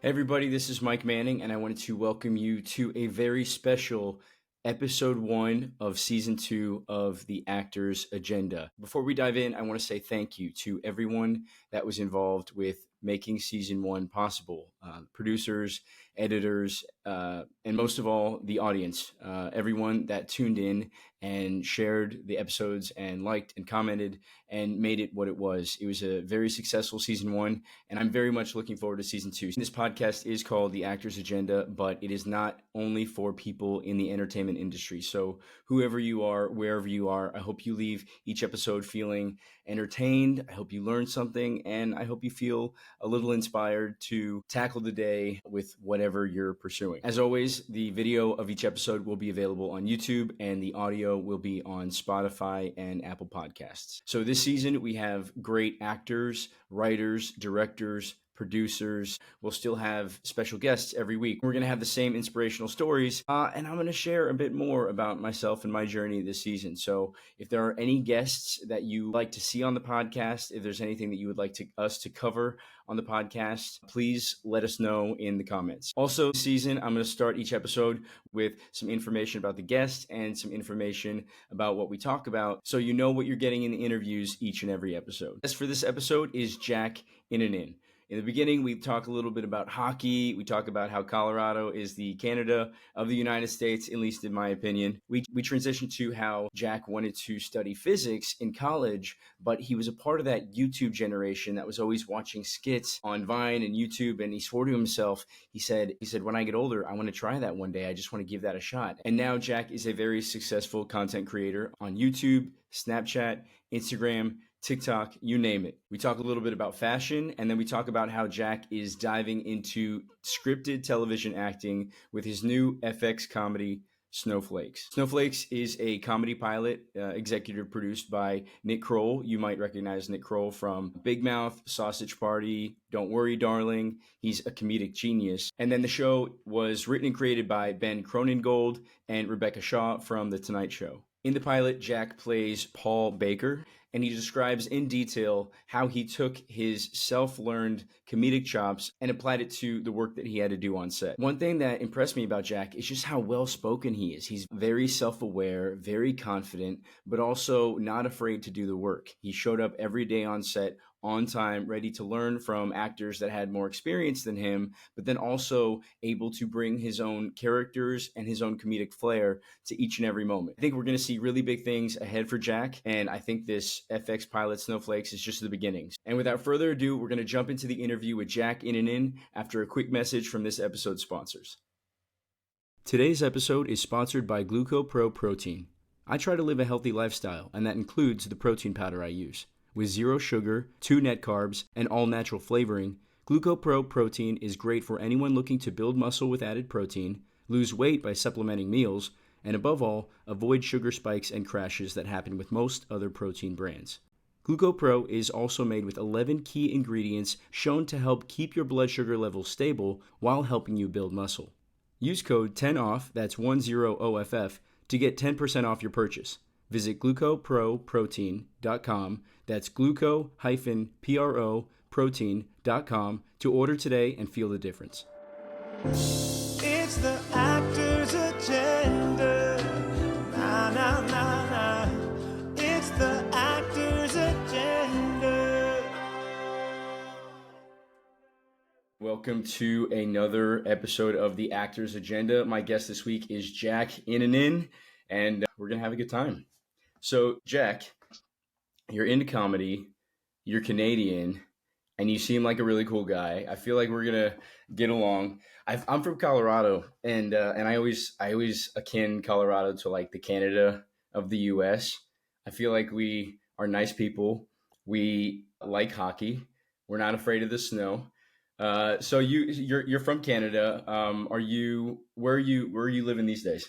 Everybody, this is Mike Manning, and I wanted to welcome you to a very special episode 1 of season 2 of The Actor's Agenda. Before we dive in, I want to say thank you to everyone that was involved with making season 1 possible. Producers, editors, and most of all, the audience. Everyone that tuned in and shared the episodes and liked and commented and made it what it was. It was a very successful season 1, and I'm very much looking forward to season 2. This podcast is called The Actor's Agenda, but it is not only for people in the entertainment industry. So whoever you are, wherever you are, I hope you leave each episode feeling entertained. I hope you learn something, and I hope you feel a little inspired to tackle the day with whatever you're pursuing. As always, the video of each episode will be available on YouTube, and the audio will be on Spotify and Apple Podcasts. So this season, we have great actors, writers, directors, producers. We'll still have special guests every week. We're going to have the same inspirational stories, and I'm going to share a bit more about myself and my journey this season. So if there are any guests that you like to see on the podcast, if there's anything that you would like us to cover on the podcast, please let us know in the comments. Also this season, I'm going to start each episode with some information about the guest and some information about what we talk about, so you know what you're getting in the interviews each and every episode. As for this episode is Jack Innanen. In the beginning, we talk a little bit about hockey. We talk about how Colorado is the Canada of the United States, at least in my opinion. We transitioned to how Jack wanted to study physics in college, but he was a part of that YouTube generation that was always watching skits on Vine and YouTube, and he swore to himself, he said, when I get older, I want to try that one day. I just want to give that a shot. And now Jack is a very successful content creator on YouTube, Snapchat, Instagram, TikTok, you name it. We talk a little bit about fashion, and then we talk about how Jack is diving into scripted television acting with his new FX comedy, Snowflakes. Snowflakes is a comedy pilot executive produced by Nick Kroll. You might recognize Nick Kroll from Big Mouth, Sausage Party, Don't Worry, Darling. He's a comedic genius. And then the show was written and created by Ben Cronengold and Rebecca Shaw from The Tonight Show. In the pilot, Jack plays Paul Baker, and he describes in detail how he took his self-learned comedic chops and applied it to the work that he had to do on set. One thing that impressed me about Jack is just how well-spoken he is. He's very self-aware, very confident, but also not afraid to do the work. He showed up every day on set, on time, ready to learn from actors that had more experience than him, but then also able to bring his own characters and his own comedic flair to each and every moment. I think we're going to see really big things ahead for Jack, and I think this FX pilot Snowflakes is just the beginnings. And without further ado, we're going to jump into the interview with Jack Innanen after a quick message from this episode's sponsors. Today's episode is sponsored by Gluco Pro Protein. I try to live a healthy lifestyle, and that includes the protein powder I use. With 0 sugar, 2 net carbs, and all-natural flavoring, Gluco Pro Protein is great for anyone looking to build muscle with added protein, lose weight by supplementing meals, and above all, avoid sugar spikes and crashes that happen with most other protein brands. Gluco Pro is also made with 11 key ingredients shown to help keep your blood sugar levels stable while helping you build muscle. Use code 10OFF, that's 10OFF, to get 10% off your purchase. Visit glucoproprotein.com, that's gluco-protein.com to order today and feel the difference. It's the Actor's Agenda. Na, na, na, na. It's the Actor's Agenda. Welcome to another episode of The Actor's Agenda. My guest this week is Jack Innanen, and we're going to have a good time. So, Jack, you're into comedy, you're Canadian, and you seem like a really cool guy. I feel like we're going to get along. I'm from Colorado, and I always akin Colorado to like the Canada of the U.S. I feel like we are nice people. We like hockey. We're not afraid of the snow. So you're from Canada. Where are you living these days?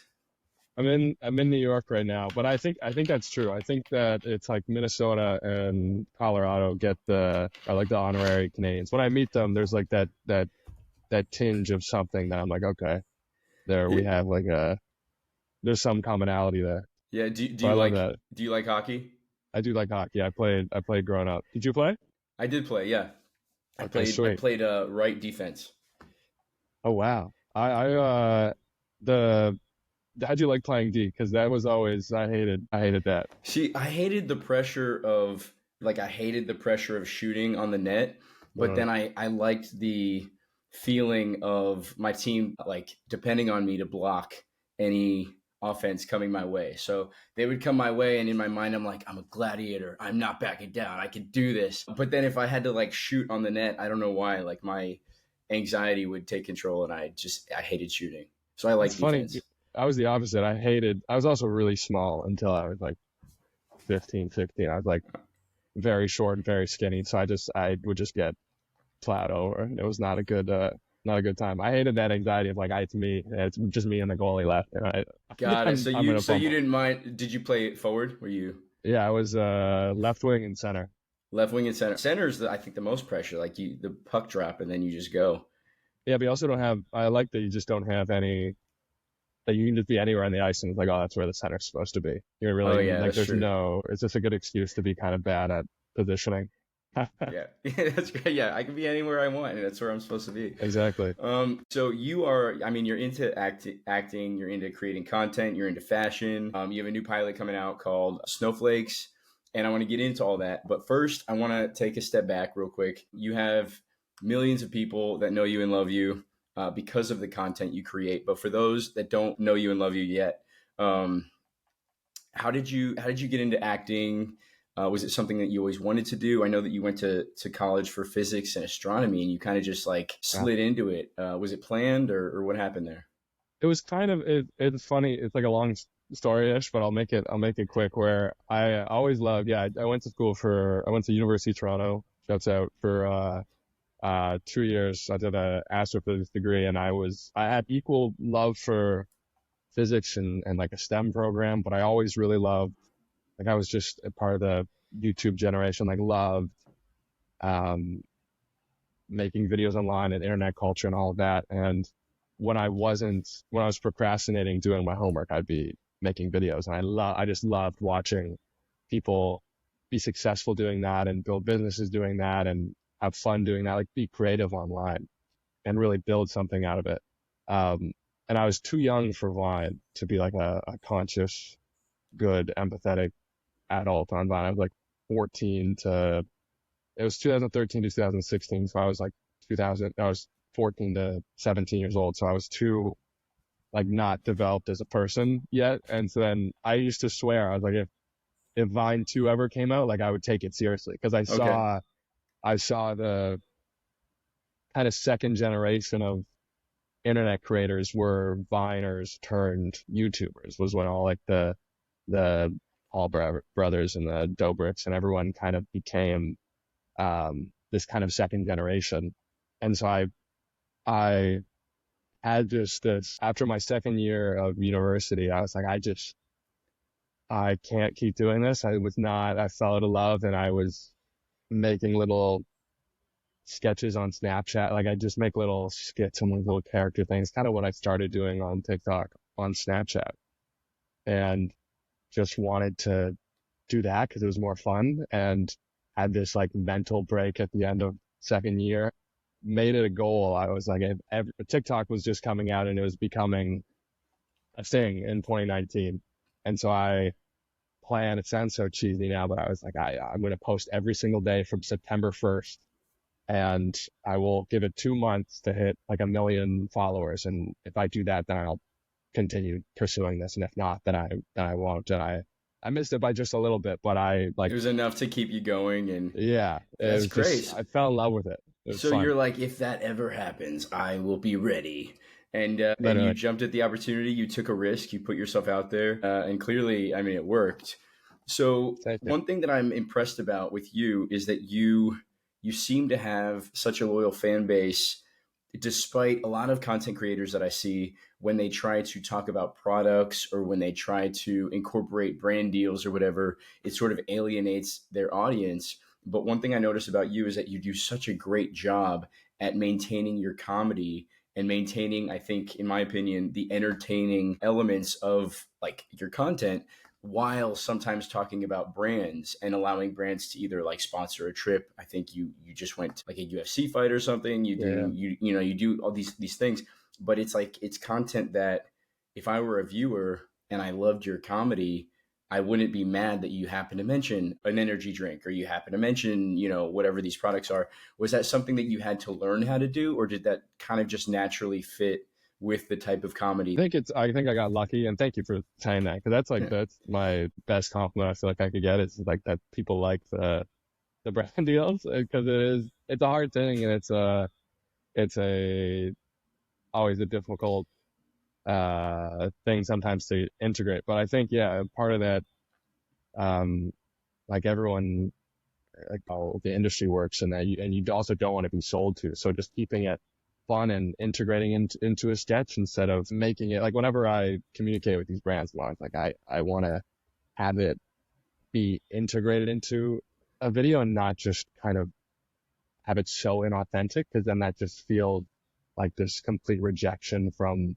I'm in New York right now, but I think that's true. I think that it's like Minnesota and Colorado are like the honorary Canadians. When I meet them, there's like that tinge of something that I'm like, okay, we have like there's some commonality there. Yeah. Do you like hockey? I do like hockey. I played growing up. Did you play? I did play. Yeah. I Okay, played right defense. Oh wow. The how'd you like playing D? Because that was always I hated that. See, I hated the pressure of I hated the pressure of shooting on the net, but Uh, then I liked the feeling of my team like depending on me to block any offense coming my way. So they would come my way, and in my mind I'm like, I'm a gladiator. I'm not backing down. I can do this. But then if I had to like shoot on the net, I don't know why, like my anxiety would take control, and I hated shooting. So I like it's funny. defense. I was the opposite. I was also really small until I was like 15, 16. I was like very short and very skinny. So I would just get plowed over. It was not a good time. I hated that anxiety of like, it's me. It's just me and the goalie left. And Got it. So I'm you gonna so you fumble. didn't mind? Did you play forward? Were you Yeah, I was left wing and center. left wing and center? Center is I think the most pressure. Like you, the puck drop and then you just go. Yeah, but you also don't have. I like that you just don't have any. That you can just be anywhere on the ice and it's like, oh, that's where the center's supposed to be. You're Oh really yeah, like, that's there's true. no. It's just a good excuse to be kind of bad at positioning. Yeah, that's great. Yeah, I can be anywhere I want, and that's where I'm supposed to be. Exactly. So you are. I mean, you're into acting. You're into creating content. You're into fashion. You have a new pilot coming out called Snowflakes, and I want to get into all that. But first, I want to take a step back real quick. You have millions of people that know you and love you because of the content you create. But for those that don't know you and love you yet, um, how did you get into acting? Was it something that you always wanted to do? I know that you went to college for physics and astronomy, and you kind of just like Yeah. slid into it. Was it planned, or what happened there? It was kind of it's funny. It's like a long story-ish, but I'll make it quick. Where I always loved. Yeah, I went to school for I went to University of Toronto. Shouts out for 2 years. I did a astrophysics degree, and I had equal love for physics and like a STEM program, but I always really loved like I was just a part of the YouTube generation, like loved um making videos online and internet culture and all of that. And when I was procrastinating doing my homework, I'd be making videos, and I just loved watching people be successful doing that and build businesses doing that and have fun doing that, like be creative online and really build something out of it. Um, and I was too young for Vine to be like a conscious, good, empathetic adult on Vine. I was like 14 to, it was 2013 to 2016. So I was like I was 14 to 17 years old. So I was too like not developed as a person yet. And so then I used to swear, I was like, if Vine 2 ever came out, like I would take it seriously because Okay, I saw the kind of second generation of internet creators were Viners turned YouTubers was when all like the brothers and the Dobricks and everyone kind of became this kind of second generation. And so I had just this after my second year of university, I was like, I can't keep doing this. I fell out of love and I was making little sketches on Snapchat. Like I just make little skits and like little character things, kind of what I started doing on TikTok on Snapchat, and just wanted to do that because it was more fun and had this like mental break at the end of second year. Made it a goal. I was like, TikTok was just coming out and it was becoming a thing in 2019. And so I planned, it sounds so cheesy now, but I was like, I'm going to post every single day from September 1st and I will give it 2 months to hit like 1 million followers. And if I do that, then I'll continue pursuing this. And if not, then I won't. And I missed it by just a little bit, but I it like, was enough to keep you going, and yeah, it that's was just, great. I fell in love with it. It was So fun. you're like, if that ever happens, I will be ready. And you Literally. jumped at the opportunity. You took a risk. You put yourself out there, and clearly, I mean, it worked. So Thank you. one thing that I'm impressed about with you is that you seem to have such a loyal fan base, despite a lot of content creators that I see when they try to talk about products or when they try to incorporate brand deals or whatever, it sort of alienates their audience. But one thing I notice about you is that you do such a great job at maintaining your comedy and maintaining, I think, in my opinion, the entertaining elements of like your content while sometimes talking about brands and allowing brands to either like sponsor a trip. I think you just went to like a UFC fight or something. You do you do all these things, but it's like it's content that if I were a viewer and I loved your comedy, I wouldn't be mad that you happen to mention an energy drink or you happen to mention, whatever these products are. Was that something that you had to learn how to do, or did that kind of just naturally fit with the type of comedy? I think I got lucky, and thank you for saying that, because that's like that's my best compliment I feel like I could get, is like that people like the brand deals, because it's a hard thing, and it's a always a difficult thing sometimes to integrate. But I think, yeah, part of that, like everyone, like how the industry works, and that you also don't want to be sold to. So just keeping it fun and integrating into a sketch instead of making it like, whenever I communicate with these brands, like I want to have it be integrated into a video and not just kind of have it so inauthentic, because then that just feels like this complete rejection from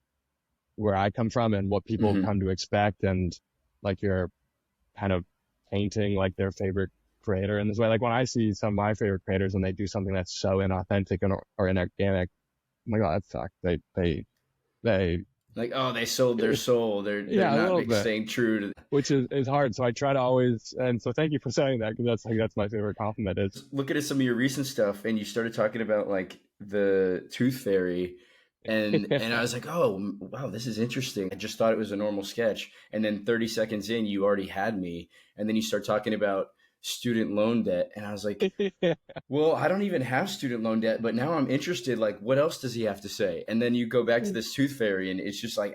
where I come from and what people come to expect, and like you're kind of painting like their favorite creator in this way. Like when I see some of my favorite creators and they do something that's so inauthentic or inorganic, oh my God, that sucks. They like, oh, they sold their soul. They're not like staying true to, which is hard. So I try to always, and so thank you for saying that, because that's my favorite compliment. Is looking at some of your recent stuff, and you started talking about like the tooth fairy, and I was like, oh wow, this is interesting. I just thought it was a normal sketch, and then 30 seconds in, you already had me, and then you start talking about student loan debt, and I was like, well, I don't even have student loan debt, but now I'm interested, like what else does he have to say? And then you go back to this tooth fairy, and it's just like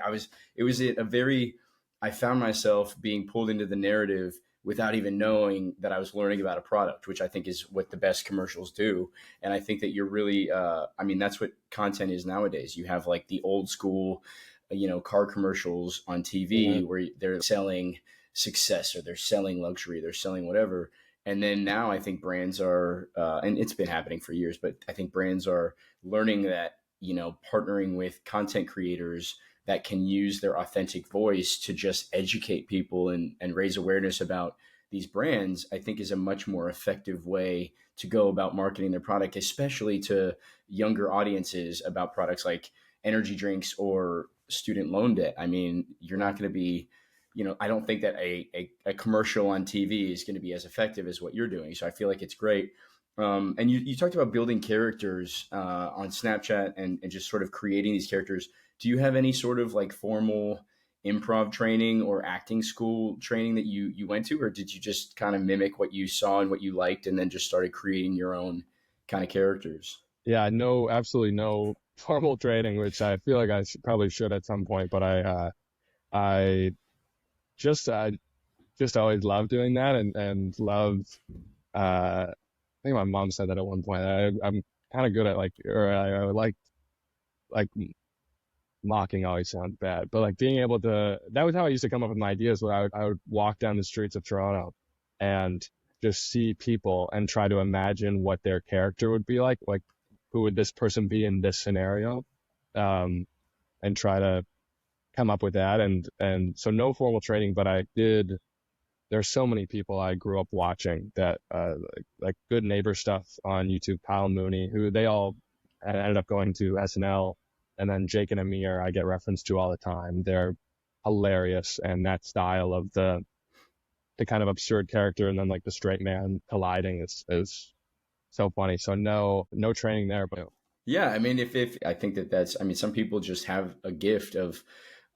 I found myself being pulled into the narrative without even knowing that I was learning about a product, which I think is what the best commercials do. And I think that you're really that's what content is nowadays. You have like the old school car commercials on TV where they're selling success, or they're selling luxury, they're selling whatever. And then now I think brands are, and it's been happening for years, but I think brands are learning that, partnering with content creators that can use their authentic voice to just educate people and raise awareness about these brands, I think is a much more effective way to go about marketing their product, especially to younger audiences, about products like energy drinks or student loan debt. I mean, you're not going to be, I don't think that a commercial on TV is going to be as effective as what you're doing. So I feel like it's great. And you talked about building characters on Snapchat and just sort of creating these characters. Do you have any sort of like formal improv training or acting school training that you went to, or did you just kind of mimic what you saw and what you liked and then just started creating your own kind of characters? Yeah, no, absolutely no formal training, which I feel like I probably should at some point, but I just always loved doing that, and loved, I think my mom said that at one point. I'm kind of good at I like mocking always sounds bad, but like being able to, that was how I used to come up with my ideas, where I would walk down the streets of Toronto and just see people and try to imagine what their character would be like who would this person be in this scenario, and try to come up with that. And so no formal training, but there's so many people I grew up watching that, like Good Neighbor stuff on YouTube, Kyle Mooney, who they all ended up going to SNL. And then Jake and Amir, I get referenced to all the time. They're hilarious. And that style of the kind of absurd character and then like the straight man colliding is so funny. So no training there, but yeah, I mean, if I think that's, I mean, some people just have a gift of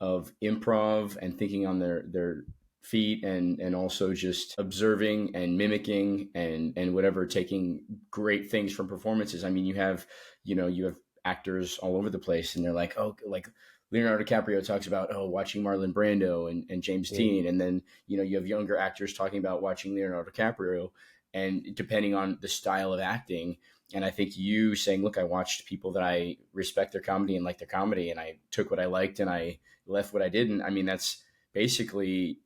improv and thinking on their feet, and also just observing and mimicking and whatever, taking great things from performances. I mean, you have actors all over the place, and they're like, oh, like Leonardo DiCaprio talks about, watching Marlon Brando and James Dean. And then, you have younger actors talking about watching Leonardo DiCaprio, and depending on the style of acting. And I think you saying, look, I watched people that I respect their comedy and like their comedy, and I took what I liked and I left what I didn't. I mean, that's basically,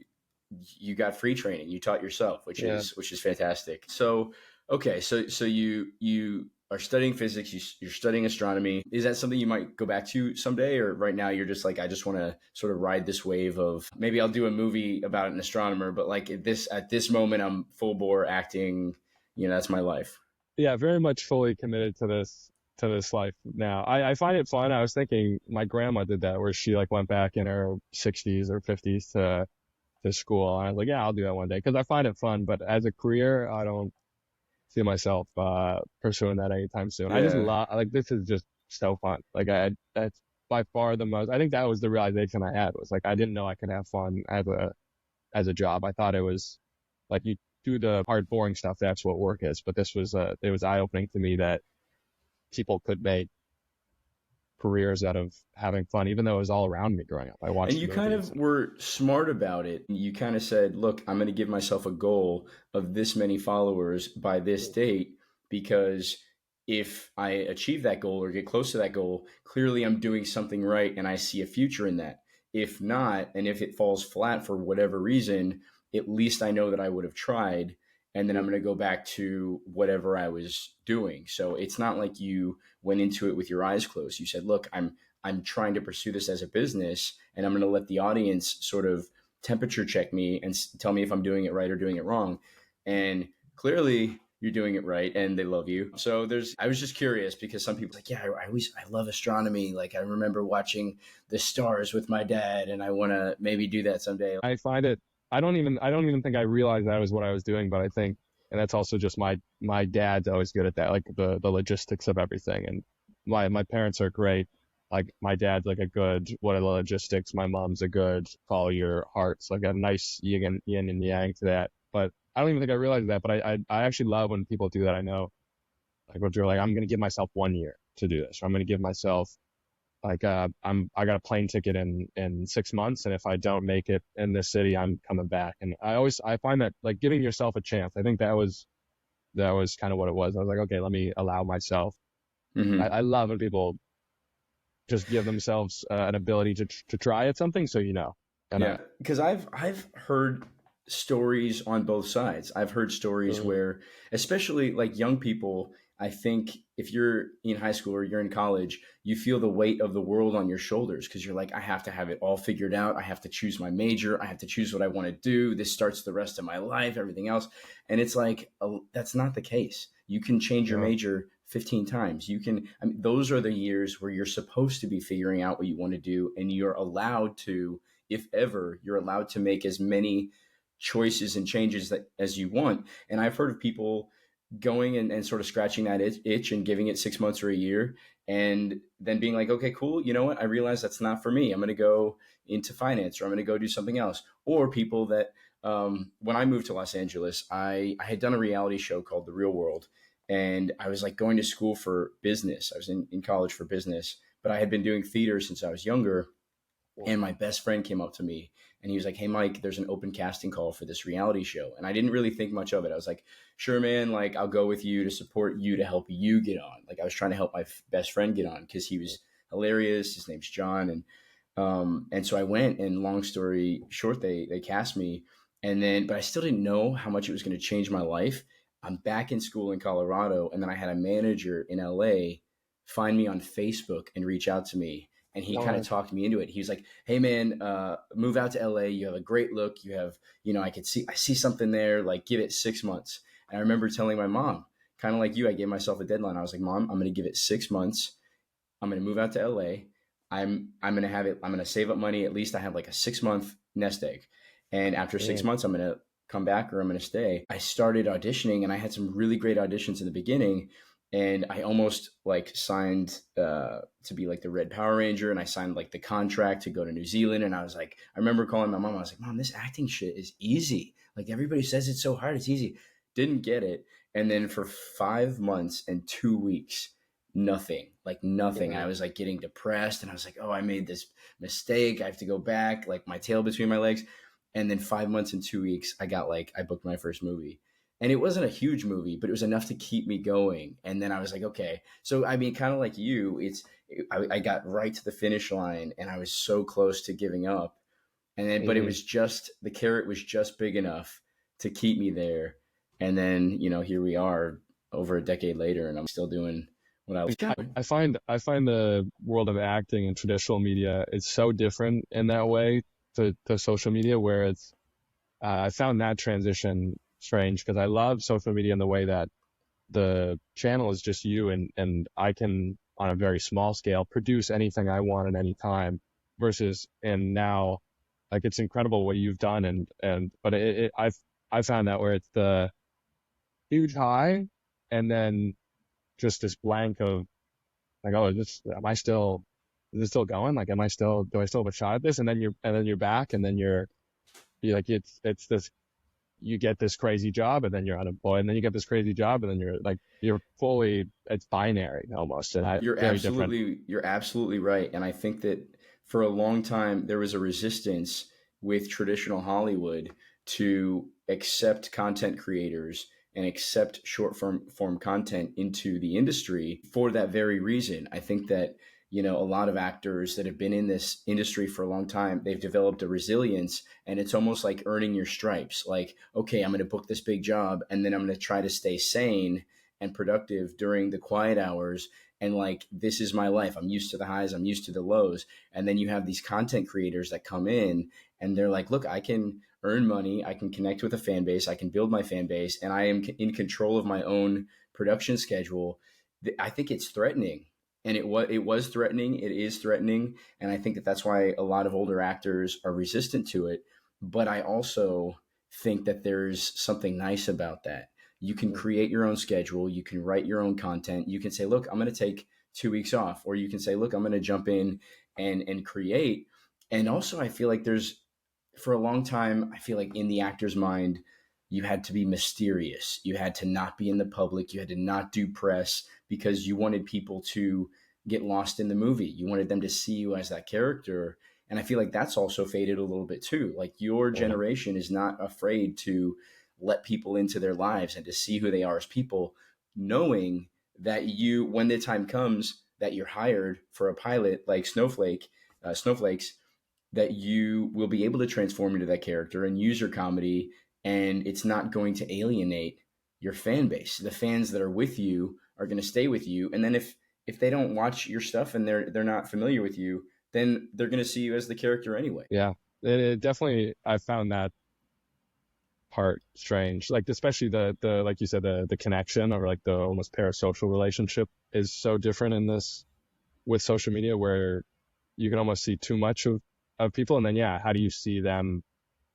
you got free training. You taught yourself, which is fantastic. So, okay. So you are studying physics, you're studying astronomy. Is that something you might go back to someday? Or right now you're just like, I just want to sort of ride this wave of maybe I'll do a movie about an astronomer, but like at this moment, I'm full bore acting, that's my life. Yeah, very much fully committed to this life now. I find it fun. I was thinking my grandma did that, where she like went back in her 60s or 50s to school. And I was like, yeah, I'll do that one day because I find it fun. But as a career, I don't see myself pursuing that anytime soon. I just Yeah. love, like, this is just so fun. Like, that's by far the most. I think that was the realization I had, was like I didn't know I could have fun as a job. I thought it was like, you do the hard, boring stuff. That's what work is. But this was it was eye opening to me that people could make careers out of having fun, even though it was all around me growing up. I watched And you kind movies. of were smart about it. You kind of said, look, I'm going to give myself a goal of this many followers by this date, because if I achieve that goal or get close to that goal, clearly I'm doing something right and I see a future in that. If not, and if it falls flat for whatever reason, at least I know that I would have tried. And then I'm going to go back to whatever I was doing. So it's not like you went into it with your eyes closed. You said, look, I'm trying to pursue this as a business, and I'm going to let the audience sort of temperature check me and tell me if I'm doing it right or doing it wrong. And clearly you're doing it right and they love you. So I was just curious, because some people are like, yeah, I love astronomy. Like I remember watching the stars with my dad, and I want to maybe do that someday. I find it. I don't even think I realized that was what I was doing, but I think, and that's also just my dad's always good at that, like the logistics of everything. And my parents are great. Like my dad's like a good, what are the logistics? My mom's a good follow your hearts, like a nice yin and yang to that. But I don't even think I realized that. But I actually love when people do that. I know, like, what you're like, I'm going to give myself 1 year to do this, or I'm going to give myself, like, I got a plane ticket in 6 months, and if I don't make it in this city, I'm coming back. And I find that, like, giving yourself a chance, I think that was kind of what it was. I was like, okay, let me allow myself. Mm-hmm. I love when people just give themselves an ability to try at something. So, Yeah, because I've heard stories on both sides. I've heard stories where, especially like young people, I think if you're in high school or you're in college, you feel the weight of the world on your shoulders, because you're like, I have to have it all figured out. I have to choose my major. I have to choose what I want to do. This starts the rest of my life, everything else. And it's like, that's not the case. You can change your major 15 times. Those are the years where you're supposed to be figuring out what you want to do. And you're allowed to, if ever, you're allowed to make as many choices and changes as you want. And I've heard of people going and sort of scratching that itch and giving it 6 months or a year, and then being like, okay, cool. You know what? I realize that's not for me. I'm going to go into finance, or I'm going to go do something else. Or people that, when I moved to Los Angeles, I had done a reality show called The Real World. And I was like going to school for business. I was in college for business, but I had been doing theater since I was younger. And my best friend came up to me and he was like, hey, Mike, there's an open casting call for this reality show. And I didn't really think much of it. I was like, sure, man, like I'll go with you to support you, to help you get on. Like I was trying to help my best friend get on because he was hilarious. His name's John. And so I went, and long story short, they cast me. But I still didn't know how much it was going to change my life. I'm back in school in Colorado. And then I had a manager in LA find me on Facebook and reach out to me. And he kind of talked me into it. He was like, hey man, move out to LA. You have a great look. You have, I see something there, like give it 6 months. And I remember telling my mom, kind of like you, I gave myself a deadline. I was like, Mom, I'm going to give it 6 months. I'm going to move out to LA. I'm going to have it. I'm going to save up money. At least I have like a 6-month nest egg. And after 6 months, I'm going to come back, or I'm going to stay. I started auditioning, and I had some really great auditions in the beginning. And I almost like signed to be like the Red Power Ranger, and I signed like the contract to go to New Zealand. And I was like, I remember calling my mom. I was like, Mom, this acting shit is easy. Like everybody says it's so hard. It's easy. Didn't get it. And then for 5 months and 2 weeks, nothing. I was like getting depressed, and I was like, oh, I made this mistake. I have to go back, like my tail between my legs. And then 5 months and 2 weeks, I booked my first movie. And it wasn't a huge movie, but it was enough to keep me going. And then I was like, okay. So, I mean, kind of like you, I got right to the finish line, and I was so close to giving up. And then, but it was just, the carrot was just big enough to keep me there. And then, here we are over a decade later, and I'm still doing what I was doing. I find the world of acting and traditional media is so different in that way to social media, where it's I found that transition strange because I love social media in the way that the channel is just you and I can, on a very small scale, produce anything I want at any time, versus, and now, like, it's incredible what you've done, but I found that where it's the huge high and then just this blank of like, oh, is it still going? Like, do I still have a shot at this? And then you're back, and then you're like, it's this, you get this crazy job and then you're unemployed, and then you get this crazy job and then you're fully, it's binary almost. And You're absolutely right. And I think that for a long time, there was a resistance with traditional Hollywood to accept content creators and accept short form content into the industry for that very reason. I think that, a lot of actors that have been in this industry for a long time, they've developed a resilience, and it's almost like earning your stripes. Like, okay, I'm going to book this big job, and then I'm going to try to stay sane and productive during the quiet hours. And like, this is my life. I'm used to the highs, I'm used to the lows. And then you have these content creators that come in and they're like, look, I can earn money, I can connect with a fan base, I can build my fan base, and I am in control of my own production schedule. I think it's threatening. And it was threatening. It is threatening. And I think that that's why a lot of older actors are resistant to it. But I also think that there's something nice about that. You can create your own schedule. You can write your own content. You can say, look, I'm going to take 2 weeks off. Or you can say, look, I'm going to jump in and create. And also, I feel like for a long time, I feel like in the actor's mind, you had to be mysterious. You had to not be in the public. You had to not do press because you wanted people to get lost in the movie. You wanted them to see you as that character. And I feel like that's also faded a little bit too. Like, your generation is not afraid to let people into their lives and to see who they are as people, knowing that when the time comes that you're hired for a pilot like Snowflakes, that you will be able to transform into that character and use your comedy, and it's not going to alienate your fan base. The fans that are with you are going to stay with you. And then if they don't watch your stuff and they're not familiar with you, then they're going to see you as the character anyway. Yeah, it definitely, I found that part strange. Like, especially the like you said, the connection, or like the almost parasocial relationship is so different in this with social media, where you can almost see too much of people. And then, how do you see them?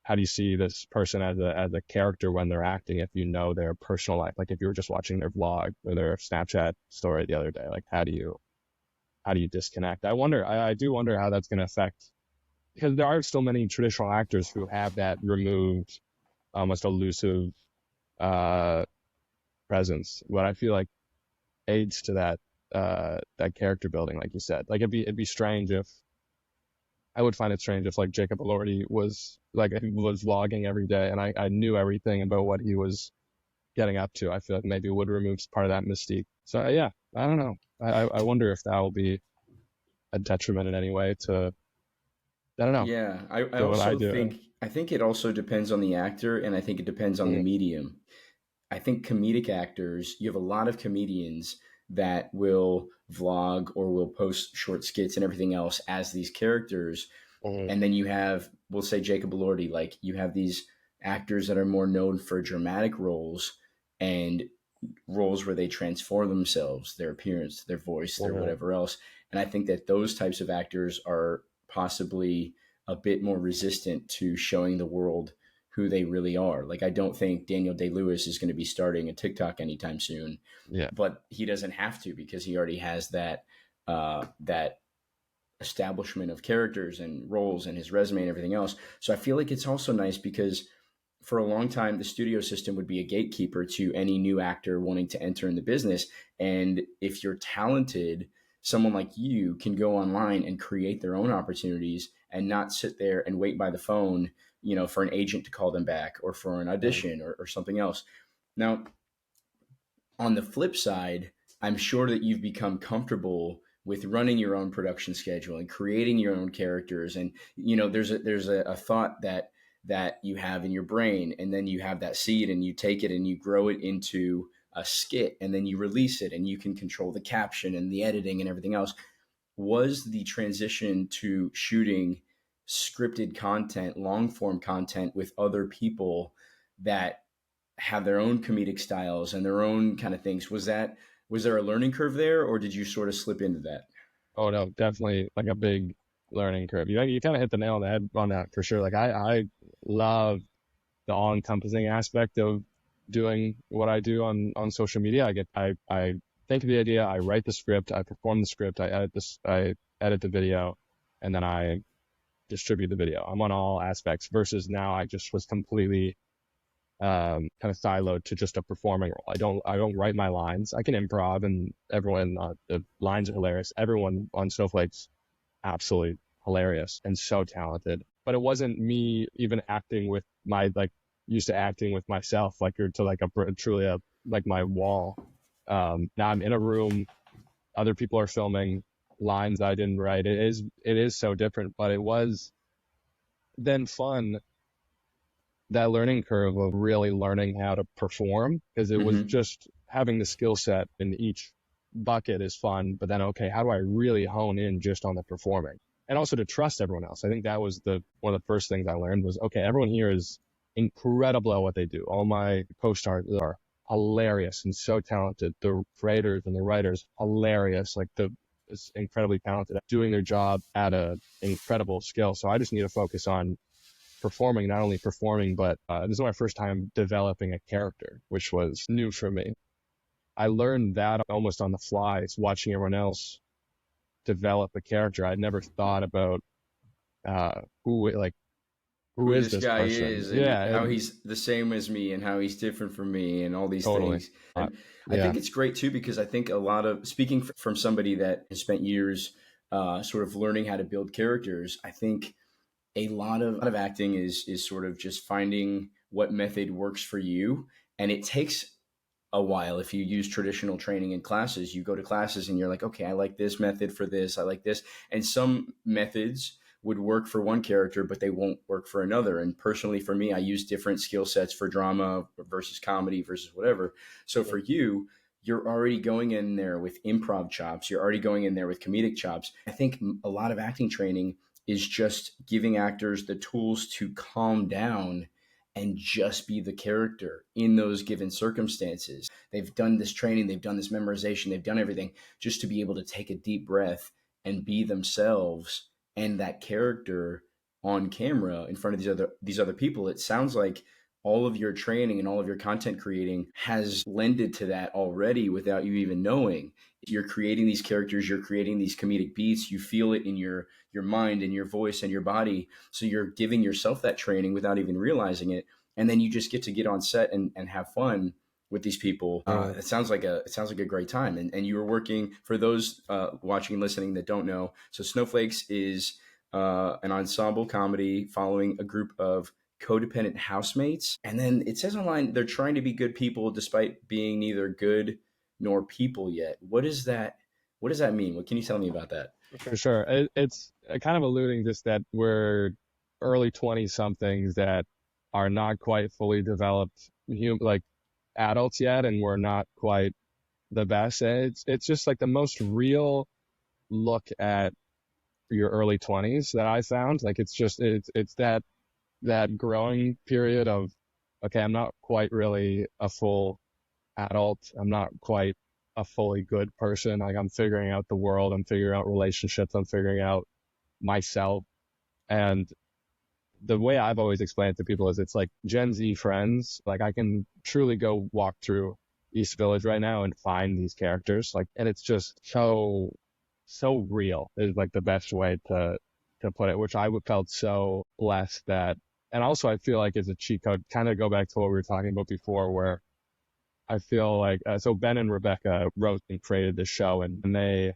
How do you see this person as a character when they're acting, if you know their personal life? Like, if you were just watching their vlog or their Snapchat story the other day, like, how do you disconnect? I do wonder how that's going to affect, because there are still many traditional actors who have that removed, almost elusive presence. But I feel like aids to that character building, like you said. Like, it'd be strange if, I would find it strange if, like, Jacob Elordi was vlogging every day and I knew everything about what he was getting up to. I feel like maybe it would remove part of that mystique. So I don't know. I wonder if that will be a detriment in any way to, I don't know. Yeah, I think it also depends on the actor, and I think it depends on the medium. I think comedic actors, you have a lot of comedians that will vlog or will post short skits and everything else as these characters. And then you have, we'll say Jacob Elordi, like, you have these actors that are more known for dramatic roles and roles where they transform themselves, their appearance, their voice, their whatever else. And I think that those types of actors are possibly a bit more resistant to showing the world who they really are. Like, I don't think Daniel Day-Lewis is going to be starting a TikTok anytime soon. Yeah. But he doesn't have to, because he already has that establishment of characters and roles and his resume and everything else. So I feel like it's also nice because for a long time, the studio system would be a gatekeeper to any new actor wanting to enter in the business. And if you're talented, someone like you can go online and create their own opportunities and not sit there and wait by the phone, for an agent to call them back or for an audition or something else. Now, on the flip side, I'm sure that you've become comfortable with running your own production schedule and creating your own characters. And, there's a thought that you have in your brain, and then you have that seed and you take it and you grow it into a skit, and then you release it and you can control the caption and the editing and everything else. Was the transition to shooting scripted content, long form content with other people that have their own comedic styles and their own kind of things, was there a learning curve there, or did you sort of slip into that? Oh no, definitely like a big learning curve. You kind of hit the nail on the head on that for sure. Like I love the all encompassing aspect of doing what I do on social media. I think of the idea, I write the script, I perform the script, I edit the video, and then I distribute the video. I'm on all aspects versus now I just was completely kind of siloed to just a performing role. I don't write my lines. I can improv, and everyone the lines are hilarious. Everyone on Snowflakes absolutely hilarious and so talented. But it wasn't me even acting with my used to acting with myself or to truly like my wall. Now I'm in a room, other people are filming lines I didn't write. It is so different, but it was then fun, that learning curve of really learning how to perform, because it was just having the skill set in each bucket is fun, but then, okay, how do I really hone in just on the performing? And also to trust everyone else. I think that was one of the first things I learned was, okay, everyone here is incredible at what they do. All my co-stars are hilarious and so talented. The creators and the writers, hilarious. It's incredibly talented at doing their job at a incredible skill. So I just need to focus on performing, not only performing, but this is my first time developing a character, which was new for me. I learned that almost on the fly. It's watching everyone else develop a character. I'd never thought about who is this guy person? is, and how he's the same as me and how he's different from me and all these things. And I think it's great too, because I think a lot of, speaking from somebody that has spent years sort of learning how to build characters, I think a lot of acting is sort of just finding what method works for you. And it takes a while. If you use traditional training in classes, you go to classes and you're like, okay, I like this method for this, I like this. And some methods would work for one character, but they won't work for another. And personally, for me, I use different skill sets for drama versus comedy versus whatever. So for you, you're already going in there with improv chops. You're already going in there with comedic chops. I think a lot of acting training is just giving actors the tools to calm down and just be the character in those given circumstances. They've done this training, they've done this memorization, they've done everything just to be able to take a deep breath and be themselves and that character on camera in front of these other people. It sounds like all of your training and all of your content creating has lended to that already without you even knowing. You're creating these characters, you're creating these comedic beats, you feel it in your mind and your voice and your body. So you're giving yourself that training without even realizing it. And then you just get to get on set and have fun with these people. It sounds like a great time. And you were working, for those watching and listening that don't know, so Snowflakes is an ensemble comedy following a group of codependent housemates. And then it says online they're trying to be good people despite being neither good nor people yet. What does that mean? What can you tell me about that? For sure. It's kind of alluding just that we're early 20-somethings that are not quite fully developed adults yet, and we're not quite the best. It's just like the most real look at your early 20s that I found. Like it's that growing period of, okay, I'm not quite really a full adult. I'm not quite a fully good person. Like I'm figuring out the world. I'm figuring out relationships. I'm figuring out myself. And the way I've always explained it to people is it's like Gen Z friends. Like I can truly go walk through East Village right now and find these characters. And it's just so real is like the best way to put it, which I felt so blessed that. And also I feel like it's a cheat code, kind of go back to what we were talking about before, where I feel like, so Ben and Rebecca wrote and created this show, and I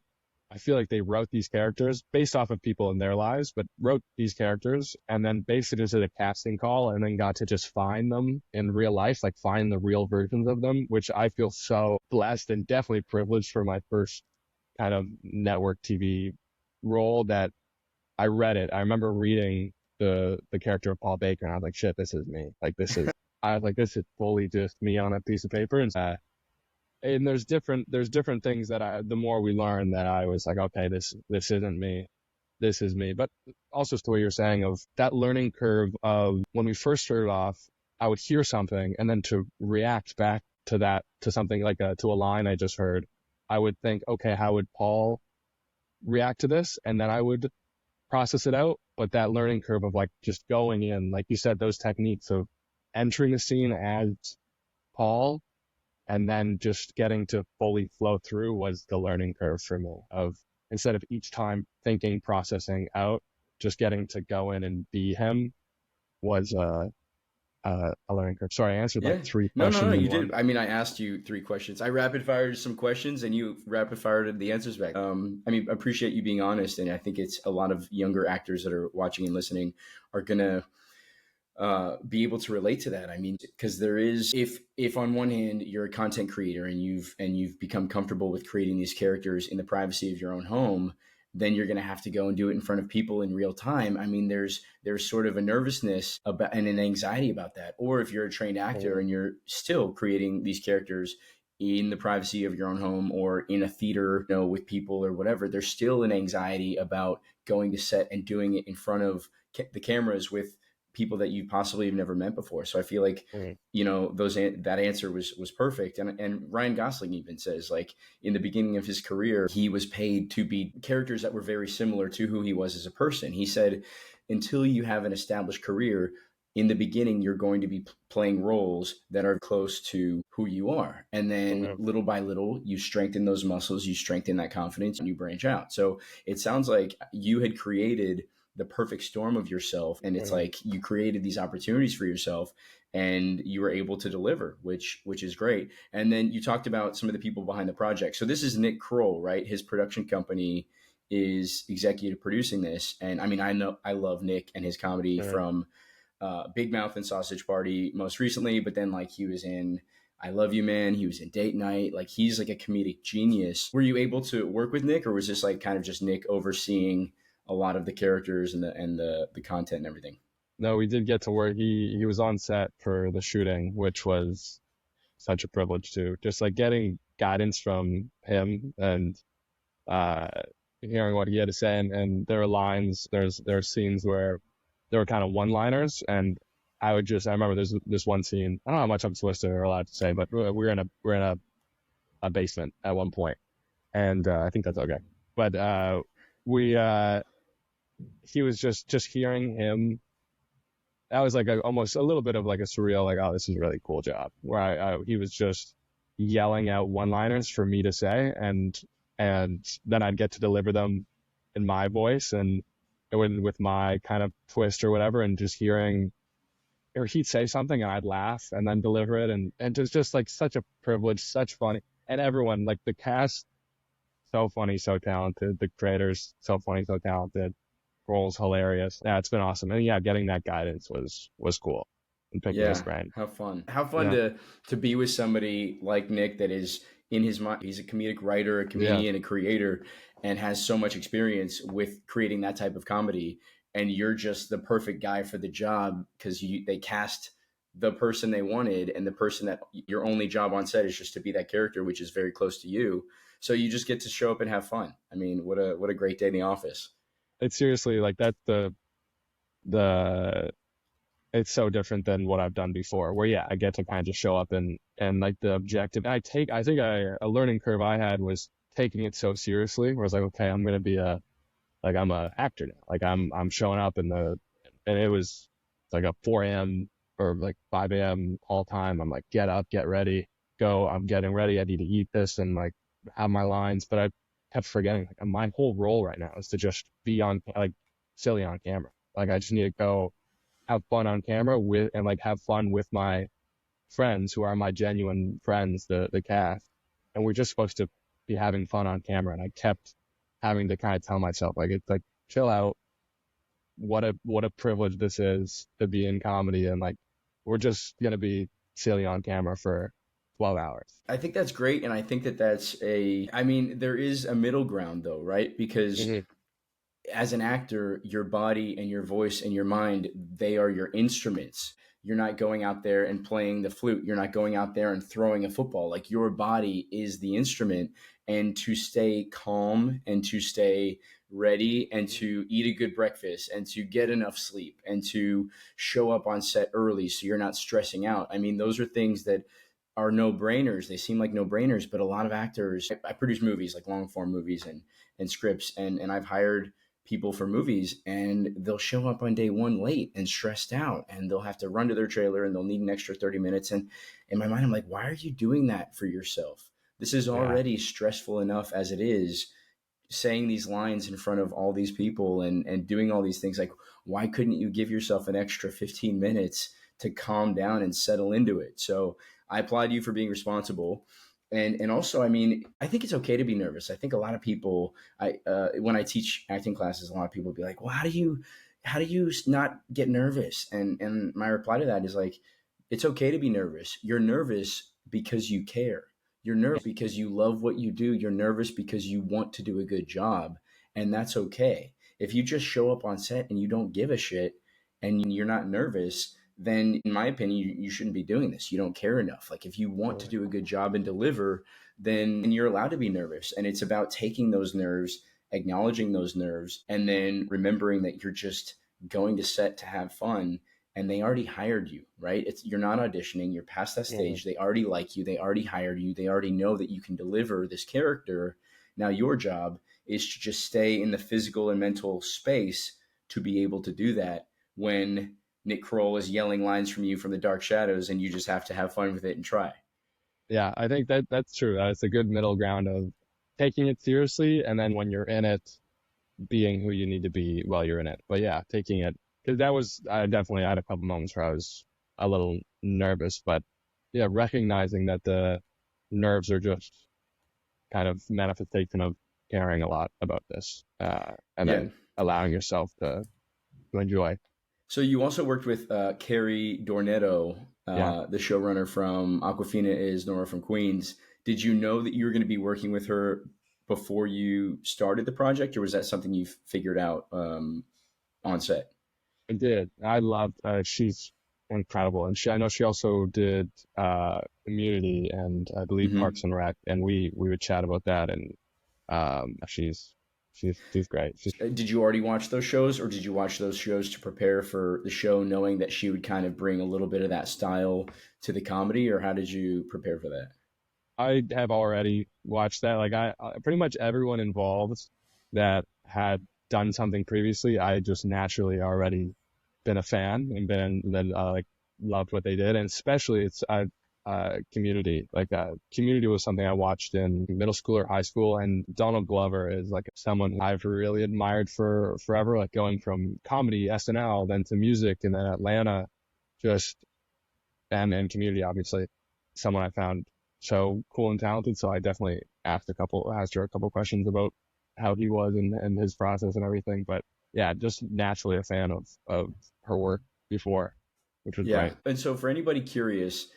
feel like they wrote these characters based off of people in their lives, but wrote these characters and then based it as a casting call and then got to just find them in real life, like find the real versions of them, which I feel so blessed and definitely privileged for my first kind of network TV role that I read it. I remember reading the character of Paul Baker and I was like, shit, this is me. This is fully just me on a piece of paper. And and there's different things that the more we learn, that I was like, okay, this isn't me, this is me. But also to what you're saying of that learning curve of when we first started off, I would hear something and then to react back to that, to something like to a line I just heard, I would think, okay, how would Paul react to this? And then I would process it out. But that learning curve of like just going in, like you said, those techniques of entering the scene as Paul and then just getting to fully flow through was the learning curve for me, of instead of each time thinking, processing out, just getting to go in and be him was a learning curve. Sorry, I answered Yeah. like three No, no, questions no, in you one. did. I mean, I asked you 3 questions. I rapid fired some questions and you rapid fired the answers back. I mean, I appreciate you being honest. And I think it's a lot of younger actors that are watching and listening are going to be able to relate to that. I mean, because there is, if on one hand you're a content creator and you've become comfortable with creating these characters in the privacy of your own home, then you're going to have to go and do it in front of people in real time. I mean, there's sort of a nervousness about and an anxiety about that. Or if you're a trained actor and you're still creating these characters in the privacy of your own home or in a theater, with people or whatever, there's still an anxiety about going to set and doing it in front of the cameras with people that you possibly have never met before. So I feel like, that answer was perfect. And Ryan Gosling even says, like, in the beginning of his career, he was paid to be characters that were very similar to who he was as a person. He said, until you have an established career, in the beginning, you're going to be playing roles that are close to who you are. And then little by little, you strengthen those muscles, you strengthen that confidence, and you branch out. So it sounds like you had created the perfect storm of yourself. And it's like you created these opportunities for yourself and you were able to deliver, which is great. And then you talked about some of the people behind the project. So this is Nick Kroll, right? His production company is executive producing this. And I mean, I love Nick and his comedy from Big Mouth and Sausage Party most recently, but then like he was in I Love You, Man. He was in Date Night. Like he's like a comedic genius. Were you able to work with Nick, or was this like kind of just Nick overseeing a lot of the characters and the content and everything? No, we did get to work. He was on set for the shooting, which was such a privilege too. Just like getting guidance from him and hearing what he had to say, and there are lines. There are scenes where there were kind of one-liners, and I remember there's this one scene. I don't know how much I'm supposed to or allowed to say, but we're in a basement at one point, and I think that's okay. But he was just hearing him. That was like almost a little bit of like a surreal, like, oh, this is a really cool job. Where he was just yelling out one-liners for me to say, and then I'd get to deliver them in my voice and with my kind of twist or whatever, and just hearing, or he'd say something and I'd laugh and then deliver it, and it was just like such a privilege, such funny, and everyone, like the cast, so funny, so talented, the creators, so funny, so talented. Roll's hilarious. Yeah, it's been awesome. And yeah, getting that guidance was cool. And picking his brain. How fun to be with somebody like Nick that is in his mind. He's a comedic writer, a comedian, a creator, and has so much experience with creating that type of comedy. And you're just the perfect guy for the job because they cast the person they wanted, and the person that your only job on set is just to be that character, which is very close to you. So you just get to show up and have fun. I mean, what a great day in the office. It's seriously like that's it's so different than what I've done before, where I get to kind of just show up and like the objective. I think a learning curve I had was taking it so seriously, where I was like, okay, I'm going to be I'm a actor now. Like I'm showing up and it was like a 4 a.m. or like 5 a.m. all time. I'm like, get up, get ready, go. I'm getting ready. I need to eat this and like have my lines, but I kept forgetting, like, my whole role right now is to just be silly on camera. Like I just need to go have fun on camera and like have fun with my friends who are my genuine friends, the cast. And we're just supposed to be having fun on camera. And I kept having to kind of tell myself, like, it's like, chill out. What a privilege this is to be in comedy. And like, we're just going to be silly on camera for 12 hours. I think that's great. And I think there is a middle ground though, right? Because as an actor, your body and your voice and your mind, they are your instruments. You're not going out there and playing the flute. You're not going out there and throwing a football. Like, your body is the instrument. And to stay calm and to stay ready and to eat a good breakfast and to get enough sleep and to show up on set early so you're not stressing out. I mean, those are things that are no brainers. They seem like no brainers, but a lot of actors, I produce movies, like long form movies and scripts. And I've hired people for movies, and they'll show up on day one late and stressed out, and they'll have to run to their trailer and they'll need an extra 30 minutes. And in my mind, I'm like, why are you doing that for yourself? This is Yeah. already stressful enough as it is, saying these lines in front of all these people and doing all these things. Like, why couldn't you give yourself an extra 15 minutes to calm down and settle into it? So I applaud you for being responsible. And also, I mean, I think it's okay to be nervous. I think a lot of people, when I teach acting classes, a lot of people will be like, well, how do you not get nervous? And my reply to that is like, it's okay to be nervous. You're nervous because you care. You're nervous because you love what you do. You're nervous because you want to do a good job. And that's okay. If you just show up on set and you don't give a shit and you're not nervous, then in my opinion, you shouldn't be doing this. You don't care enough. Like, if you want to do a good job and deliver, then you're allowed to be nervous. And it's about taking those nerves, acknowledging those nerves, and then remembering that you're just going to set to have fun. And they already hired you, right? You're not auditioning. You're past that stage. They already like you. They already hired you. They already know that you can deliver this character. Now your job is to just stay in the physical and mental space to be able to do that when Nick Kroll is yelling lines from you from the dark shadows, and you just have to have fun with it and try. Yeah, I think that's true. It's a good middle ground of taking it seriously, and then when you're in it, being who you need to be while you're in it. But yeah, taking it, because I definitely had a couple moments where I was a little nervous, but yeah, recognizing that the nerves are just kind of manifestation of caring a lot about this, and then allowing yourself to enjoy. So you also worked with Carrie Dornetto, the showrunner from Aquafina is Nora from Queens. Did you know that you were going to be working with her before you started the project, or was that something you figured out on set? I did. I loved. She's incredible, and I know she also did Immunity and I believe Parks and Rec, and we would chat about that, and she's great. Did you already watch those shows, or did you watch those shows to prepare for the show, knowing that she would kind of bring a little bit of that style to the comedy, or how did you prepare for that? I have already watched that. Like, I pretty much everyone involved that had done something previously, I just naturally already been a fan and like loved what they did, and especially Community. Like, Community was something I watched in middle school or high school, and Donald Glover is like someone I've really admired for forever, like going from comedy, SNL, then to music, and then Atlanta, and Community, obviously, someone I found so cool and talented. So I definitely asked her a couple questions about how he was and his process and everything. But yeah, just naturally a fan of her work before, which was great. And so for anybody curious,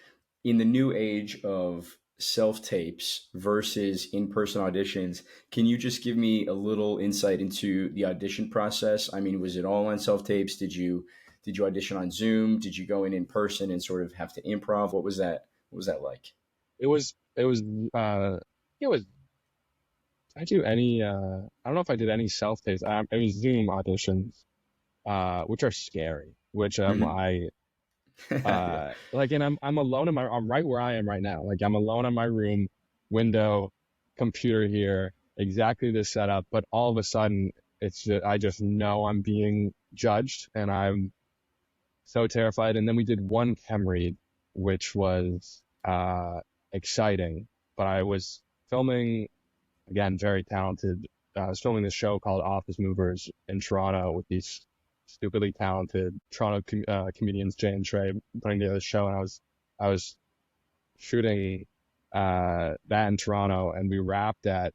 in the new age of self-tapes versus in-person auditions, can you just give me a little insight into the audition process? I mean, was it all on self-tapes? Did you audition on Zoom? Did you go in person and sort of have to improv? What was that like? It was I do any I don't know if I did any self-tapes. It was Zoom auditions, which are scary, which I like, and I'm alone I'm right where I am right now. Like, I'm alone in my room, window, computer here, exactly this setup, but all of a sudden I just know I'm being judged, and I'm so terrified. And then we did one chem read, which was exciting, but I was filming, again, very talented. I was filming this show called Office Movers in Toronto with these stupidly talented Toronto comedians, Jay and Trey, putting together the show. And I was shooting that in Toronto, and we wrapped at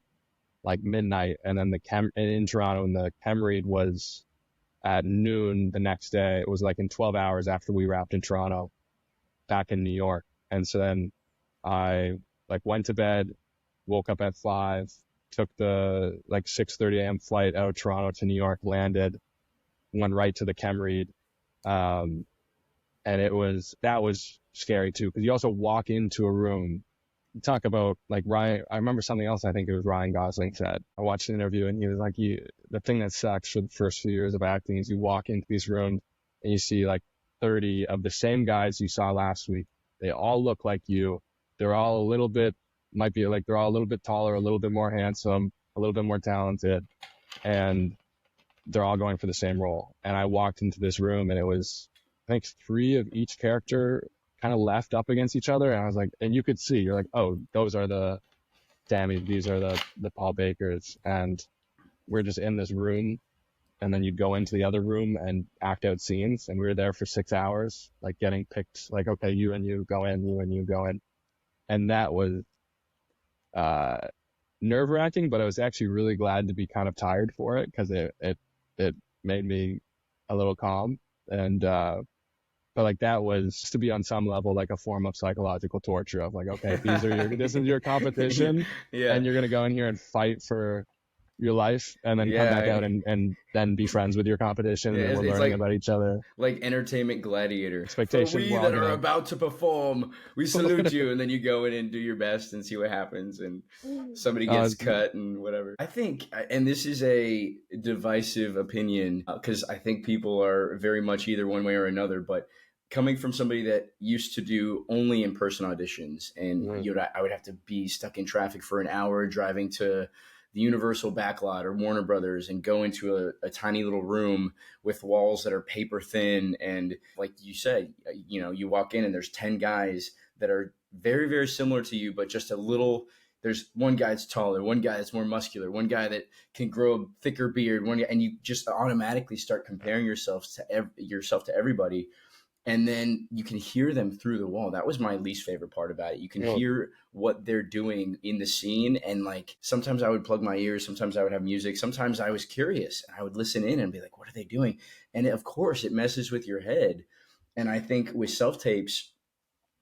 like midnight. And then in Toronto, and the chem read was at noon the next day. It was like in 12 hours after we wrapped in Toronto, back in New York. And so then I like went to bed, woke up at 5, took the like 6:30 a.m. flight out of Toronto to New York, landed, went right to the chem read. And that was scary too, because you also walk into a room. You talk about like Ryan. I remember something else. I think it was Ryan Gosling said. I watched an interview and he was like, the thing that sucks for the first few years of acting is you walk into these rooms and you see like 30 of the same guys you saw last week. They all look like you. They're all a little bit, might be like they're all a little bit taller, a little bit more handsome, a little bit more talented, and they're all going for the same role. And I walked into this room and it was, I think, 3 of each character kind of left up against each other. And I was like, and you could see, you're like, oh, those are the Sammy, these are the Paul Bakers. And we're just in this room. And then you'd go into the other room and act out scenes. And we were there for 6 hours, like getting picked, like, okay, you and you go in, you and you go in. And that was nerve-wracking, but I was actually really glad to be kind of tired for it, because it made me a little calm. And but like that was to be on some level like a form of psychological torture of like, okay, this is your competition, Yeah. and you're gonna go in here and fight for your life, and then come back out and then be friends with your competition, and we're learning about each other. Like Entertainment Gladiator. Expectation. For we that are about to perform, we salute you, and then you go in and do your best and see what happens, and somebody gets cut and whatever. I think, and this is a divisive opinion, because I think people are very much either one way or another, but coming from somebody that used to do only in-person auditions, and I would have to be stuck in traffic for an hour driving to the Universal backlot or Warner Brothers and go into a tiny little room with walls that are paper thin. And like you said, you walk in and there's 10 guys that are very, very similar to you, but just a little, there's one guy that's taller, one guy that's more muscular, one guy that can grow a thicker beard, and you just automatically start comparing yourself to everybody. And then you can hear them through the wall. That was my least favorite part about it. You can hear what they're doing in the scene. And like, sometimes I would plug my ears. Sometimes I would have music. Sometimes I was curious and I would listen in and be like, what are they doing? And of course it messes with your head. And I think with self-tapes,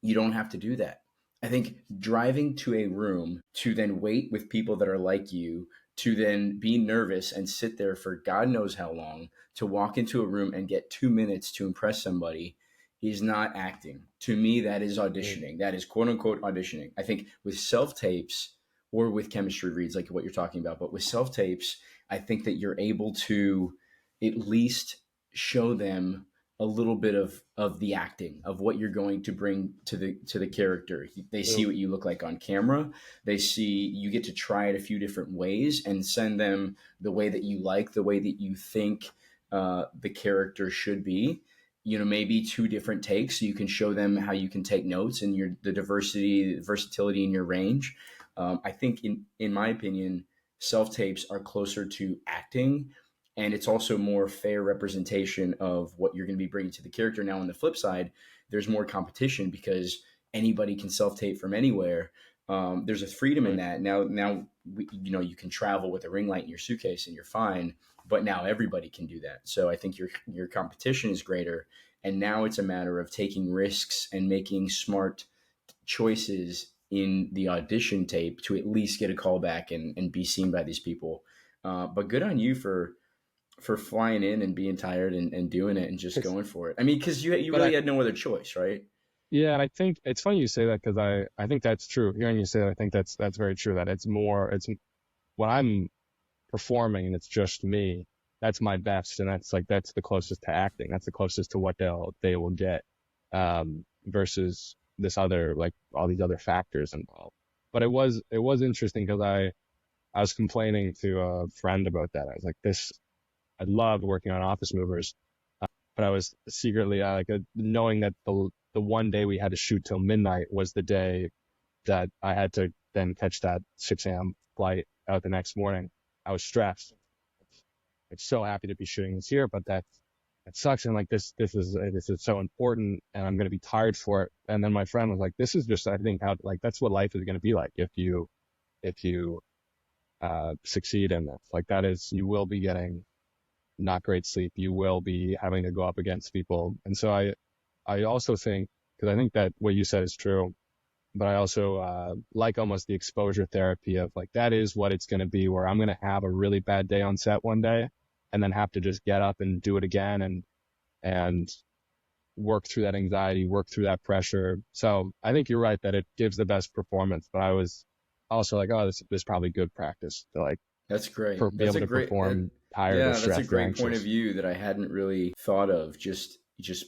you don't have to do that. I think driving to a room to then wait with people that are like you, to then be nervous and sit there for God knows how long, to walk into a room and get 2 minutes to impress somebody, is not acting. To me, that is auditioning. That is quote unquote auditioning. I think with self-tapes or with chemistry reads, like what you're talking about, but with self-tapes, I think that you're able to at least show them a little bit of the acting, of what you're going to bring to the character. They see what you look like on camera. They see you get to try it a few different ways and send them the way that you like, the way that you think the character should be. Maybe 2 different takes, so you can show them how you can take notes and the versatility in your range. I think in my opinion, self-tapes are closer to acting, and it's also more fair representation of what you're going to be bringing to the character. Now, on the flip side, there's more competition because anybody can self-tape from anywhere. There's a freedom in that. Now, you can travel with a ring light in your suitcase and you're fine. But now everybody can do that. So I think your competition is greater. And now it's a matter of taking risks and making smart choices in the audition tape to at least get a call back and be seen by these people. But good on you for flying in and being tired and doing it and just going for it. I mean, because you really had no other choice, right? Yeah, and I think it's funny you say that, because I think that's true. Hearing you say that, I think that's very true. That it's when I'm performing and it's just me, that's my best, and that's the closest to acting. That's the closest to what they will get, versus this other, like all these other factors involved. But it was interesting, because I was complaining to a friend about that. I was like, I loved working on Office Movers, but I was secretly knowing that the one day we had to shoot till midnight was the day that I had to then catch that 6 a.m. flight out the next morning. I was stressed. I'm so happy to be shooting this here, but that sucks. And like this is so important, and I'm going to be tired for it. And then my friend was like, this is just, I think, how, like, that's what life is going to be like if you succeed in this. Like, that is, you will be getting not great sleep. You will be having to go up against people. And so I also think, because I think that what you said is true, but I also like almost the exposure therapy of like, that is what it's going to be, where I'm going to have a really bad day on set one day and then have to just get up and do it again. And work through that anxiety, work through that pressure. So I think you're right that it gives the best performance, but I was also like, oh, this is probably good practice to like That's great. be That's able a to great, perform tired or yeah, that's a stressed or great point of anxious. view that I hadn't really thought of. Just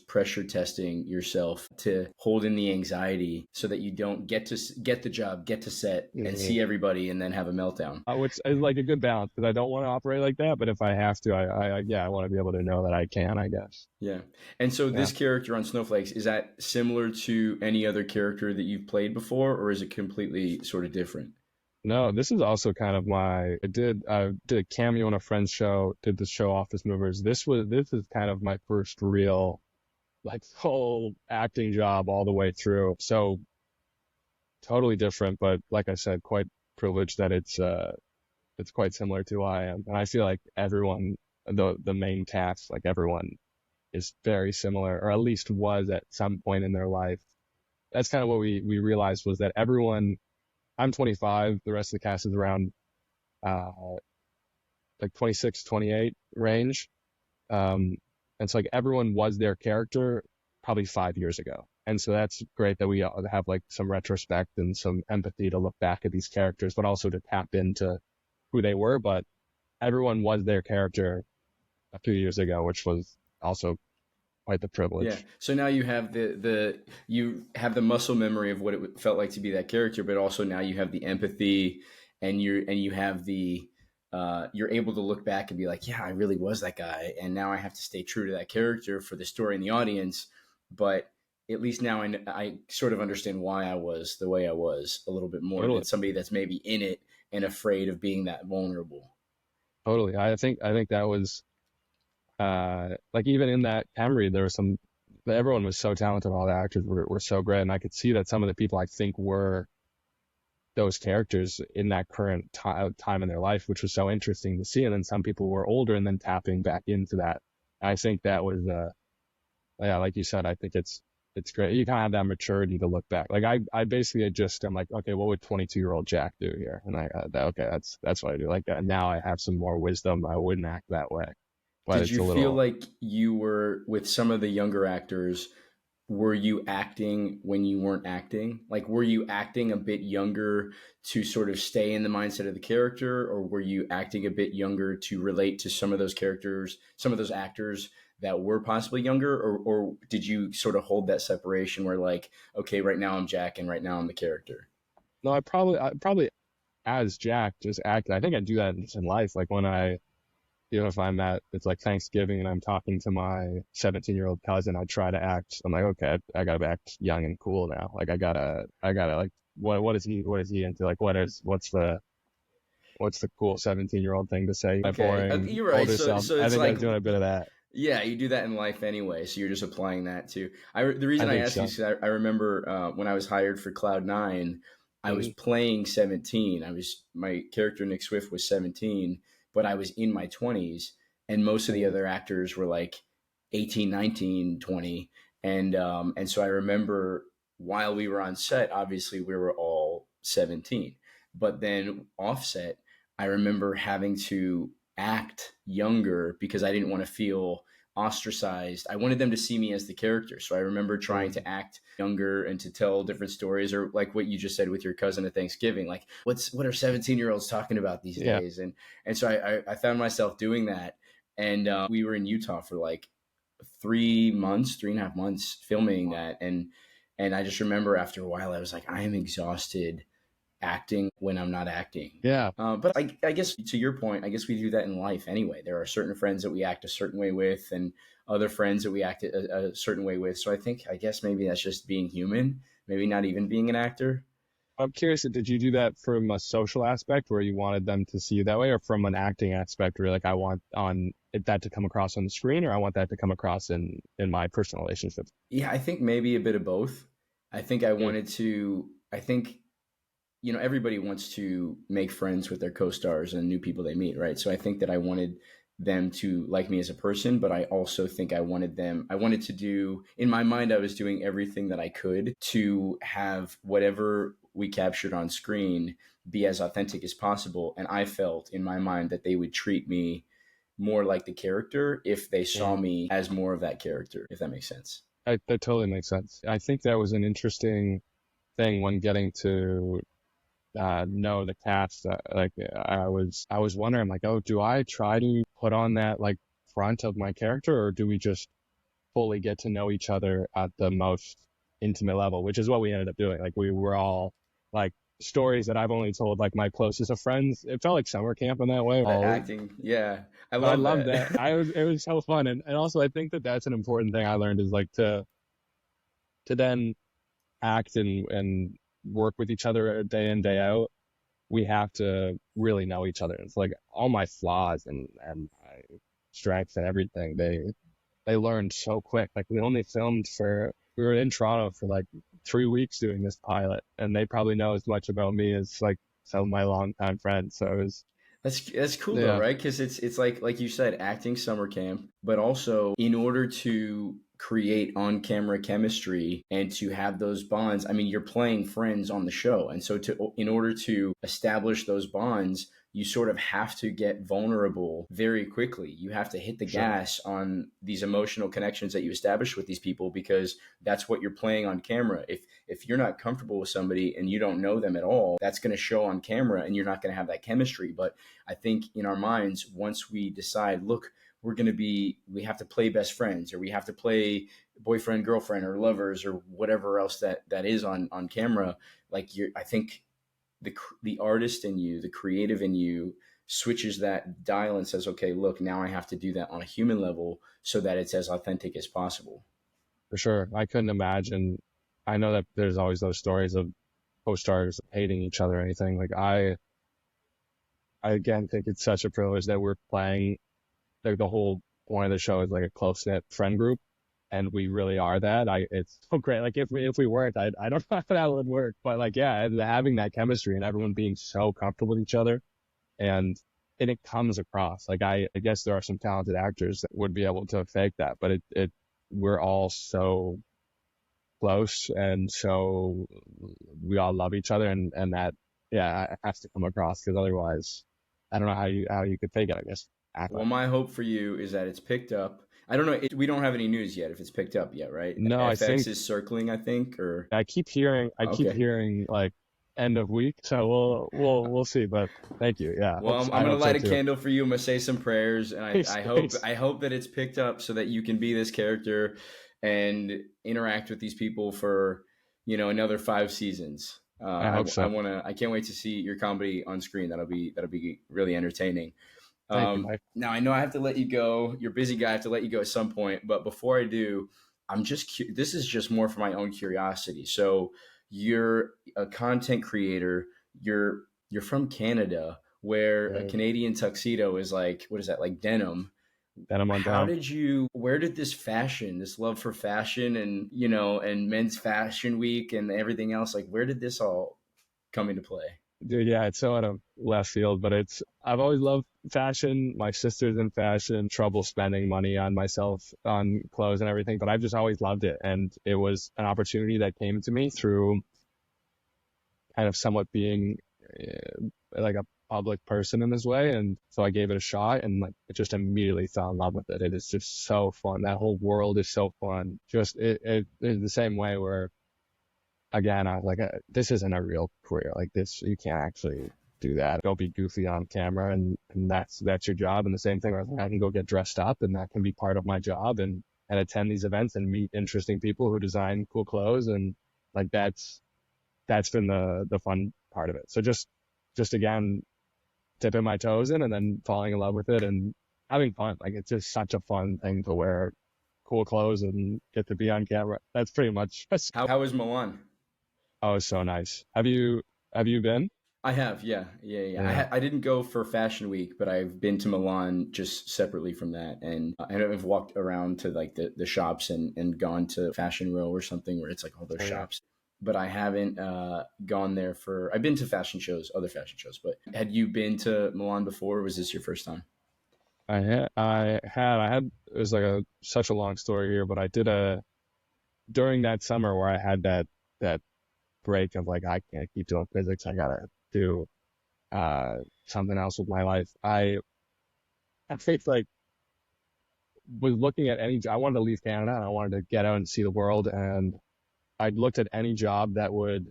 pressure testing yourself to hold in the anxiety so that you don't get to get the job, get to set, and Mhm. see everybody, and then have a meltdown. Which is like a good balance because I don't want to operate like that, but if I have to, I want to be able to know that I can, I guess. Yeah. And so Yeah. this character on Snowflakes, is that similar to any other character that you've played before, or is it completely sort of different? No, this is also kind of I did a cameo on a friend's show, did the show Office Movers. This is kind of my first real like whole acting job all the way through. So totally different, but like I said, quite privileged that it's quite similar to who I am. And I feel like everyone, the main cast, like everyone is very similar, or at least was at some point in their life. That's kind of what we realized was that everyone, I'm 25, the rest of the cast is around, uh, like 26, 28 range. And so like everyone was their character probably 5 years ago. And so that's great that we have like some retrospect and some empathy to look back at these characters, but also to tap into who they were. But everyone was their character a few years ago, which was also quite the privilege. Yeah. So now you have you have the muscle memory of what it felt like to be that character, but also now you have the empathy, and you have the you're able to look back and be like, yeah, I really was that guy, and now I have to stay true to that character for the story and the audience. But at least now I sort of understand why I was the way I was a little bit more Totally. than somebody that's maybe in it and afraid of being that vulnerable. Totally. I think that was, like even in that Camry, there was everyone was so talented. All the actors were so great. And I could see that some of the people I think were those characters in that current time in their life, which was so interesting to see. And then some people were older and then tapping back into that. I think that was, yeah, like you said, I think it's great. You kind of have that maturity to look back. Like I basically I'm like, okay, what would 22-year-old Jack do here? And okay, that's what I do. Like now I have some more wisdom. I wouldn't act that way. But Did it's you a feel little, like you were with some of the younger actors? Were you acting when you weren't acting? Like, were you acting a bit younger to sort of stay in the mindset of the character, or were you acting a bit younger to relate to some of those characters, some of those actors that were possibly younger, or did you sort of hold that separation where like, okay, right now I'm Jack and right now I'm the character? no, I probably as Jack just acted. I think I do that just in life. Like when even if I'm it's like Thanksgiving and I'm talking to my 17-year-old cousin, I try to act. I'm like, okay, I gotta act young and cool now. Like I gotta like, what is he into? Like what's the cool 17-year-old thing to say? My Okay, boring you're right. older So self. I it's think I like, was doing a bit of that. yeah, you do that in life anyway, so you're just applying that too. The I reason I think asked you so. is 'cause I remember when I was hired for Cloud9, I was Mhm. playing 17. My character Nick Swift was 17, but I was in my 20s, and most of the Mhm. other actors were like 18, 19, 20, and so I remember while we were on set, obviously we were all 17, but then offset, I remember having to act younger because I didn't want to feel ostracized. I wanted them to see me as the character. So I remember trying Mhm. to act younger and to tell different stories, or like what you just said with your cousin at Thanksgiving. Like, what are 17-year-olds talking about these Yeah. days? And so I found myself doing that. And we were in Utah for like 3 months, 3.5 months filming that. And I just remember after a while, I was like, I am exhausted acting when I'm not acting. Yeah. But I guess to your point, I guess we do that in life anyway. There are certain friends that we act a certain way with, and other friends that we act a certain way with. So I guess maybe that's just being human, maybe not even being an actor. I'm curious, did you do that from a social aspect where you wanted them to see you that way, or from an acting aspect where you're like, I want that to come across on the screen, or I want that to come across in my personal relationships? Yeah, I think maybe a bit of both. I think I Mm. wanted to, I think, everybody wants to make friends with their co-stars and new people they meet, right? So I think that I wanted them to like me as a person, but I also think I wanted to do, in my mind, I was doing everything that I could to have whatever we captured on screen be as authentic as possible. And I felt in my mind that they would treat me more like the character if they saw Mm. me as more of that character, if that makes sense. that totally makes sense. I think that was an interesting thing when getting to know the cast. I was wondering, like, oh, do I try to put on that like front of my character, or do we just fully get to know each other at the most intimate level, which is what we ended up doing. Like we were all like stories that I've only told like my closest of friends. It felt like summer camp in that way. The acting, yeah, I But I love love that. that. It was so fun. And also I think that that's an important thing I learned is like to then act and work with each other day in, day out. We have to really know each other. It's like all my flaws and my strengths and everything, they learned so quick. Like we were in Toronto for like 3 weeks doing this pilot, and they probably know as much about me as like some of my longtime friends. So it was, That's cool though, yeah, right? Because it's like you said, acting summer camp, but also in order to create on camera chemistry and to have those bonds. I mean, you're playing friends on the show, and so to in order to establish those bonds, you sort of have to get vulnerable very quickly. You have to hit the sure. gas on these emotional connections that you establish with these people because that's what you're playing on camera. If you're not comfortable with somebody and you don't know them at all, that's going to show on camera and you're not going to have that chemistry. But I think in our minds, once we decide, look, we have to play best friends, or we have to play boyfriend, girlfriend, or lovers, or whatever else that is on camera. Like I think the artist in you, the creative in you, switches that dial and says, okay, look, now I have to do that on a human level so that it's as authentic as possible. For sure. I couldn't imagine. I know that there's always those stories of co-stars hating each other or anything. Like I again think it's such a privilege that we're playing. Like the whole point of the show is like a close knit friend group, and we really are that. It's so great. Like if we weren't, I don't know how that would work. But like yeah, having that chemistry and everyone being so comfortable with each other, and it comes across. Like I guess there are some talented actors that would be able to fake that, but it we're all so close, and so we all love each other, and that yeah, it has to come across, because otherwise I don't know how you could fake it, I guess. Act Well, like it. my hope for you is that it's picked up. I don't know. We don't have any news yet if it's picked up yet, right? No, I FX think is circling, I think, or I keep okay. hearing like end of week, so we'll see. But thank you. Yeah, Well, I'm I gonna hope so light a too. candle for you. I'm gonna say some prayers, and Thanks, thanks. I hope that it's picked up so that you can be this character and interact with these people for another 5 seasons. I hope so. I can't wait to see your comedy on screen. That'll be really entertaining. Thank you, Mike. Now I know I have to let you go. You're a busy guy. I have to let you go at some point. But before I do, this is just more for my own curiosity. So you're a content creator. You're from Canada, where a Yeah, Canadian tuxedo is like, what is that, like denim? then I'm on down. Where did this love for fashion and, and men's fashion week and everything else, like, where did this all come into play? Dude, yeah, it's so out of left field, but I've always loved fashion. My sister's in fashion, trouble spending money on myself, on clothes and everything, but I've just always loved it. And it was an opportunity that came to me through kind of somewhat being like a public person in this way. And so I gave it a shot, and like, it just immediately fell in love with it. It is just so fun. That whole world is so fun. Just, it is the same way where, again, I was like, this isn't a real career. Like this, you can't actually do that. Go be goofy on camera, and that's your job. And the same thing, where I can go get dressed up, and that can be part of my job, and attend these events and meet interesting people who design cool clothes. And like, that's been the fun part of it. So just again, dipping my toes in and then falling in love with it and having fun. Like, it's just such a fun thing to wear cool clothes and get to be on camera. That's pretty much, How was Milan? oh, it's so nice. Have you been? I have, yeah. Yeah. I didn't go for Fashion Week, but I've been to Milan just separately from that, and I've walked around to like the shops and gone to Fashion Row or something where it's like all those Oh, yeah. shops. But I haven't gone there for. I've been to other fashion shows. But had you been to Milan before? Or was this your first time? I had, it was like such a long story here, but I did during that summer where I had that break of like, I can't keep doing physics. I gotta do, something else with my life. I think like was looking at I wanted to leave Canada and I wanted to get out and see the world. And I looked at any job that would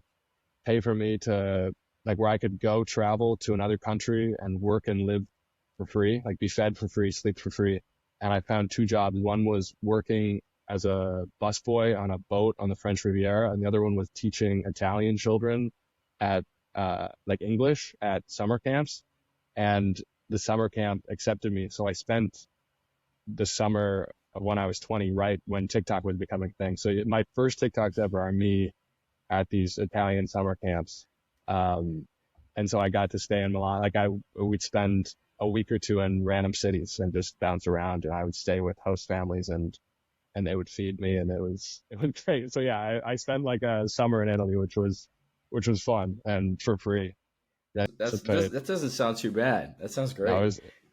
pay for me to, like, where I could go travel to another country and work and live for free, like be fed for free, sleep for free. And I found two jobs. One was working as a busboy on a boat on the French Riviera, and the other one was teaching Italian children at like English at summer camps. And the summer camp accepted me, so I spent the summer of when I was 20, right when TikTok was becoming a thing. So my first TikToks ever are me at these Italian summer camps. And so I got to stay in Milan. Like we'd spend a week or two in random cities and just bounce around, and I would stay with host families and they would feed me, and it was great. So yeah, I spent like a summer in Italy, which was fun and for free. That doesn't sound too bad. That sounds great.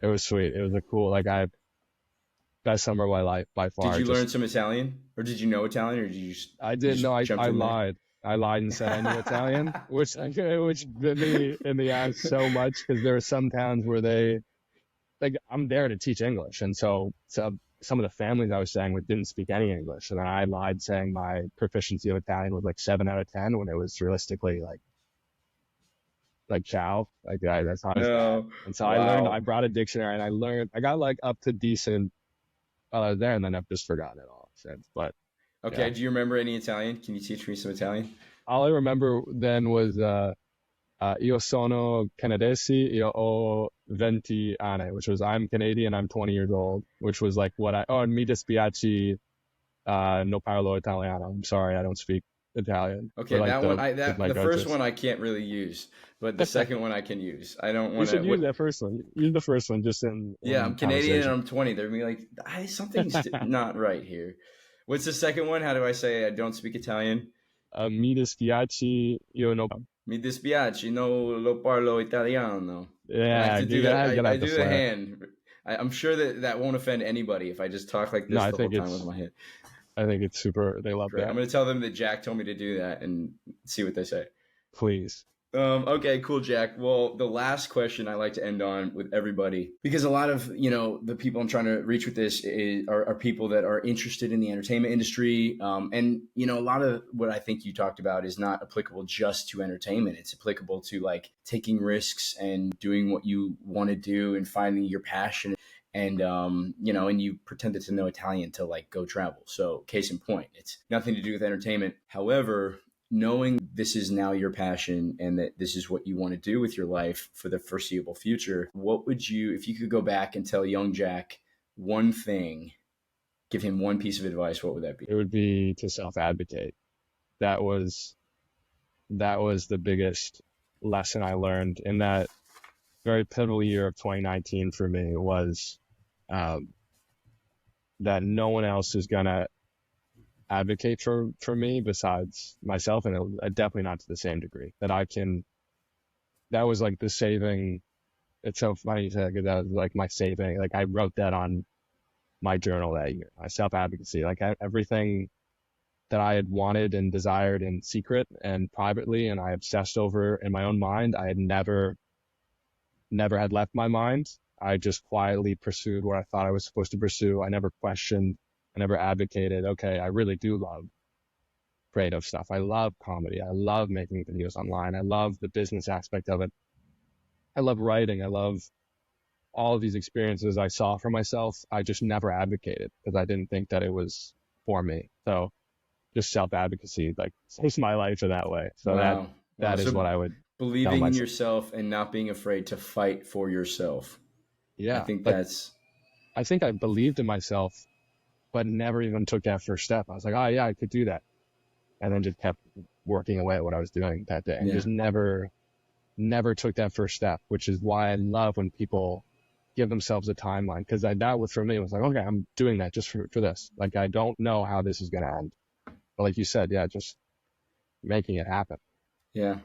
It was sweet. It was a cool, like, best summer of my life by far. Did you learn some Italian, or did you know Italian, or did you just? I did. No, I lied. I lied and said I knew Italian, which bit me in the ass so much, because there are some towns where they, like, I'm there to teach English, and so some of the families I was staying with didn't speak any English, and then I lied saying my proficiency of Italian was like 7 out of 10 when it was realistically like ciao, like that's how. No. And so I learned. I brought a dictionary and I got like up to decent while I was there, and then I've just forgotten it all since. But okay, yeah. Do you remember any Italian? Can you teach me some Italian? All I remember then was io sono canadesi, io ho 20 anni, which was I'm Canadian, I'm 20 years old, which was like and mi dispiace, no parlo italiano. I'm sorry, I don't speak Italian. Okay, like the first one I can't really use, but the second one I can use. I don't want to. You should use that first one. Use the first one just in. Yeah, I'm Canadian and I'm 20. They're gonna be like, something's not right here. What's the second one? How do I say I don't speak Italian? Mi dispiace, io no. Mi dispiace, no lo parlo italiano. Yeah, I have to do that. I do the hand. I'm sure that won't offend anybody if I just talk like this the whole time with my head. I think it's super. They love that. I'm going to tell them that Jack told me to do that and see what they say. Please. Okay, cool, Jack. Well, the last question I like to end on with everybody, because a lot of, the people I'm trying to reach with this are people that are interested in the entertainment industry. And, a lot of what I think you talked about is not applicable just to entertainment. It's applicable to like taking risks and doing what you want to do and finding your passion. And, and you pretended to know Italian to like go travel. So case in point, it's nothing to do with entertainment. However, knowing this is now your passion and that this is what you want to do with your life for the foreseeable future, what would you, if you could go back and tell young Jack one thing, give him one piece of advice, what would that be? It would be to self-advocate. That was the biggest lesson I learned in that very pivotal year of 2019 for me, was that no one else is going to advocate for me besides myself, and definitely not to the same degree that I can. That was like the saving. It's so funny you say that, that was like my saving. Like I wrote that on my journal that year. My self-advocacy, like everything that I had wanted and desired in secret and privately, and I obsessed over in my own mind, I had never had left my mind. I just quietly pursued what I thought I was supposed to pursue. I never questioned. I never advocated, okay, I really do love creative stuff. I love comedy. I love making videos online. I love the business aspect of it. I love writing. I love all of these experiences I saw for myself. I just never advocated because I didn't think that it was for me. So just self-advocacy, like, saves my life in that way. So wow. that is what I would believing in yourself and not being afraid to fight for yourself. Yeah. I think I believed in myself, but never even took that first step. I was like, oh yeah, I could do that. And then just kept working away at what I was doing that day and just never took that first step, which is why I love when people give themselves a timeline. Because that was, for me, it was like, okay, I'm doing that just for this. Like, I don't know how this is going to end. But like you said, just making it happen. Yeah.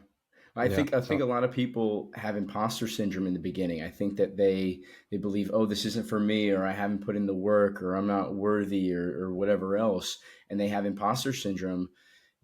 I think a lot of people have imposter syndrome in the beginning. I think that they believe, oh, this isn't for me, or I haven't put in the work, or I'm not worthy, or whatever else. And they have imposter syndrome.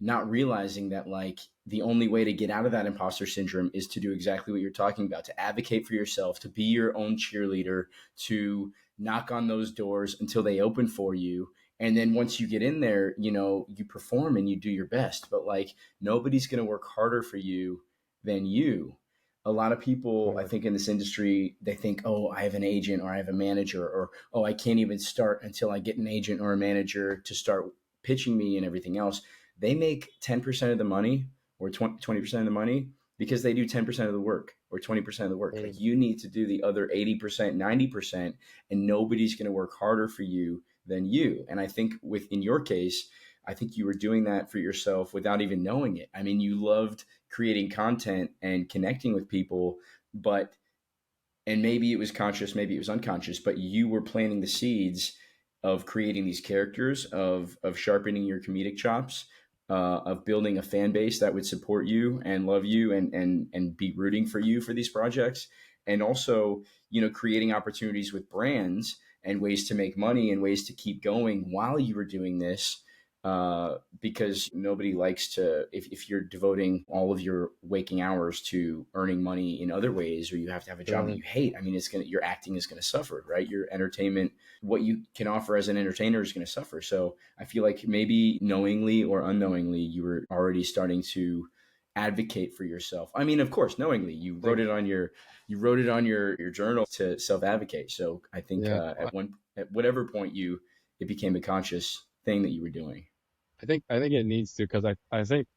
not realizing that like the only way to get out of that imposter syndrome is to do exactly what you're talking about, to advocate for yourself, to be your own cheerleader, to knock on those doors until they open for you. And then once you get in there, you know, you perform and you do your best, but like nobody's going to work harder for you than you. A lot of people, I think in this industry, they think, oh, I have an agent or I have a manager, or, oh, I can't even start until I get an agent or a manager to start pitching me and everything else. They make 10% of the money or 20% of the money because they do 10% of the work or 20% of the work. Like you need to do the other 80%, 90%, and nobody's going to work harder for you than you. And I think in your case, I think you were doing that for yourself without even knowing it. I mean, you loved creating content and connecting with people, and maybe it was conscious, maybe it was unconscious, but you were planting the seeds of creating these characters, of sharpening your comedic chops, of building a fan base that would support you and love you and be rooting for you for these projects. And also, you know, creating opportunities with brands and ways to make money and ways to keep going while you were doing this. Because nobody likes to, if you're devoting all of your waking hours to earning money in other ways, or you have to have a job that you hate, I mean, your acting is going to suffer, right? Your entertainment, what you can offer as an entertainer is going to suffer. So I feel like maybe knowingly or unknowingly, you were already starting to advocate for yourself. I mean, of course, knowingly, you wrote it on your journal to self-advocate. So I think at whatever point it became a conscious thing that you were doing. I think it needs to, because I think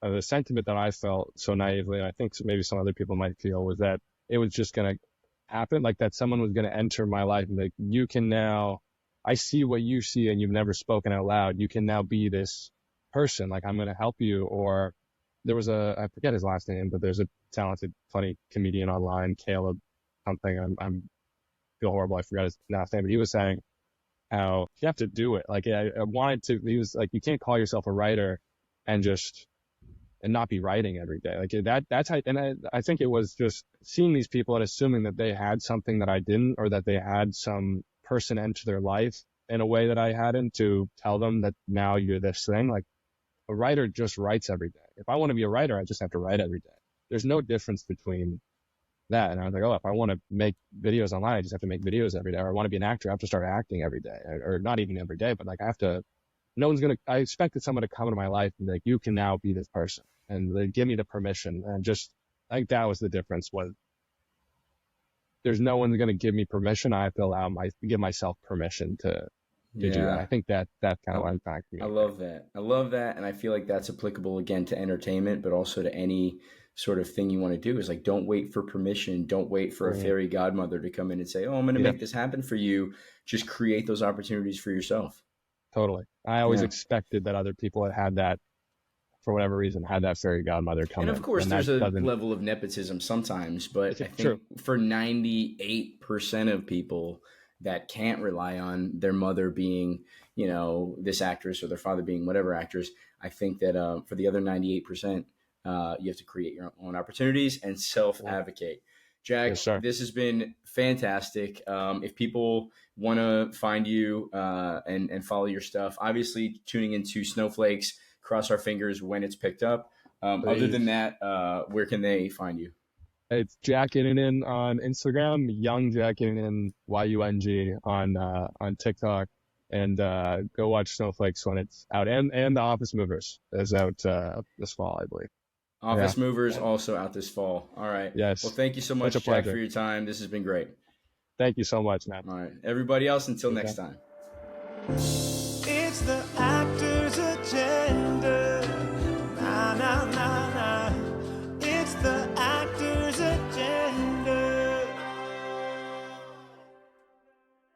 the sentiment that I felt so naively, and I think maybe some other people might feel, was that it was just going to happen, like that someone was going to enter my life and like, you can now, I see what you see and you've never spoken out loud. You can now be this person. Like, I'm going to help you. Or there was I forget his last name, but there's a talented, funny comedian online, Caleb something. I'm feel horrible. I forgot his last name, but he was saying how you have to do it. Like I wanted to, he was like, you can't call yourself a writer and not be writing every day. Like that's how, and I think it was just seeing these people and assuming that they had something that I didn't, or that they had some person enter their life in a way that I hadn't, to tell them that now you're this thing. Like a writer just writes every day. If I want to be a writer, I just have to write every day. There's no difference between that. And I was like, oh, if I want to make videos online, I just have to make videos every day. Or I want to be an actor, I have to start acting every day. Or not even every day, but like I expected someone to come into my life and be like, you can now be this person. And they give me the permission. And just like that was the difference, was there's no one's going to give me permission. I have to give myself permission to do that. I think that's kind of what impacted me. I love that. And I feel like that's applicable again to entertainment, but also to any sort of thing you want to do. Is like, don't wait for permission. Don't wait for a fairy godmother to come in and say, oh, I'm going to make this happen for you. Just create those opportunities for yourself. Totally. I always expected that other people had that, for whatever reason, had that fairy godmother come in. And of course, there's a level of nepotism sometimes, but I think for 98% of people that can't rely on their mother being, you know, this actress, or their father being whatever actors, I think that for the other 98%, you have to create your own opportunities and self-advocate. Jack, this has been fantastic. If people want to find you and follow your stuff, obviously tuning into Snowflakes, cross our fingers when it's picked up. Other than that, where can they find you? It's Jack Innanen on Instagram, Young Jack Innanen, YUNG on TikTok, and go watch Snowflakes when it's out, and The Office Movers is out this fall, I believe. Office Movers also out this fall. All right. Yes. Well, thank you so much, Jack, for your time. This has been great. Thank you so much, man. All right. Everybody else, until next time. It's the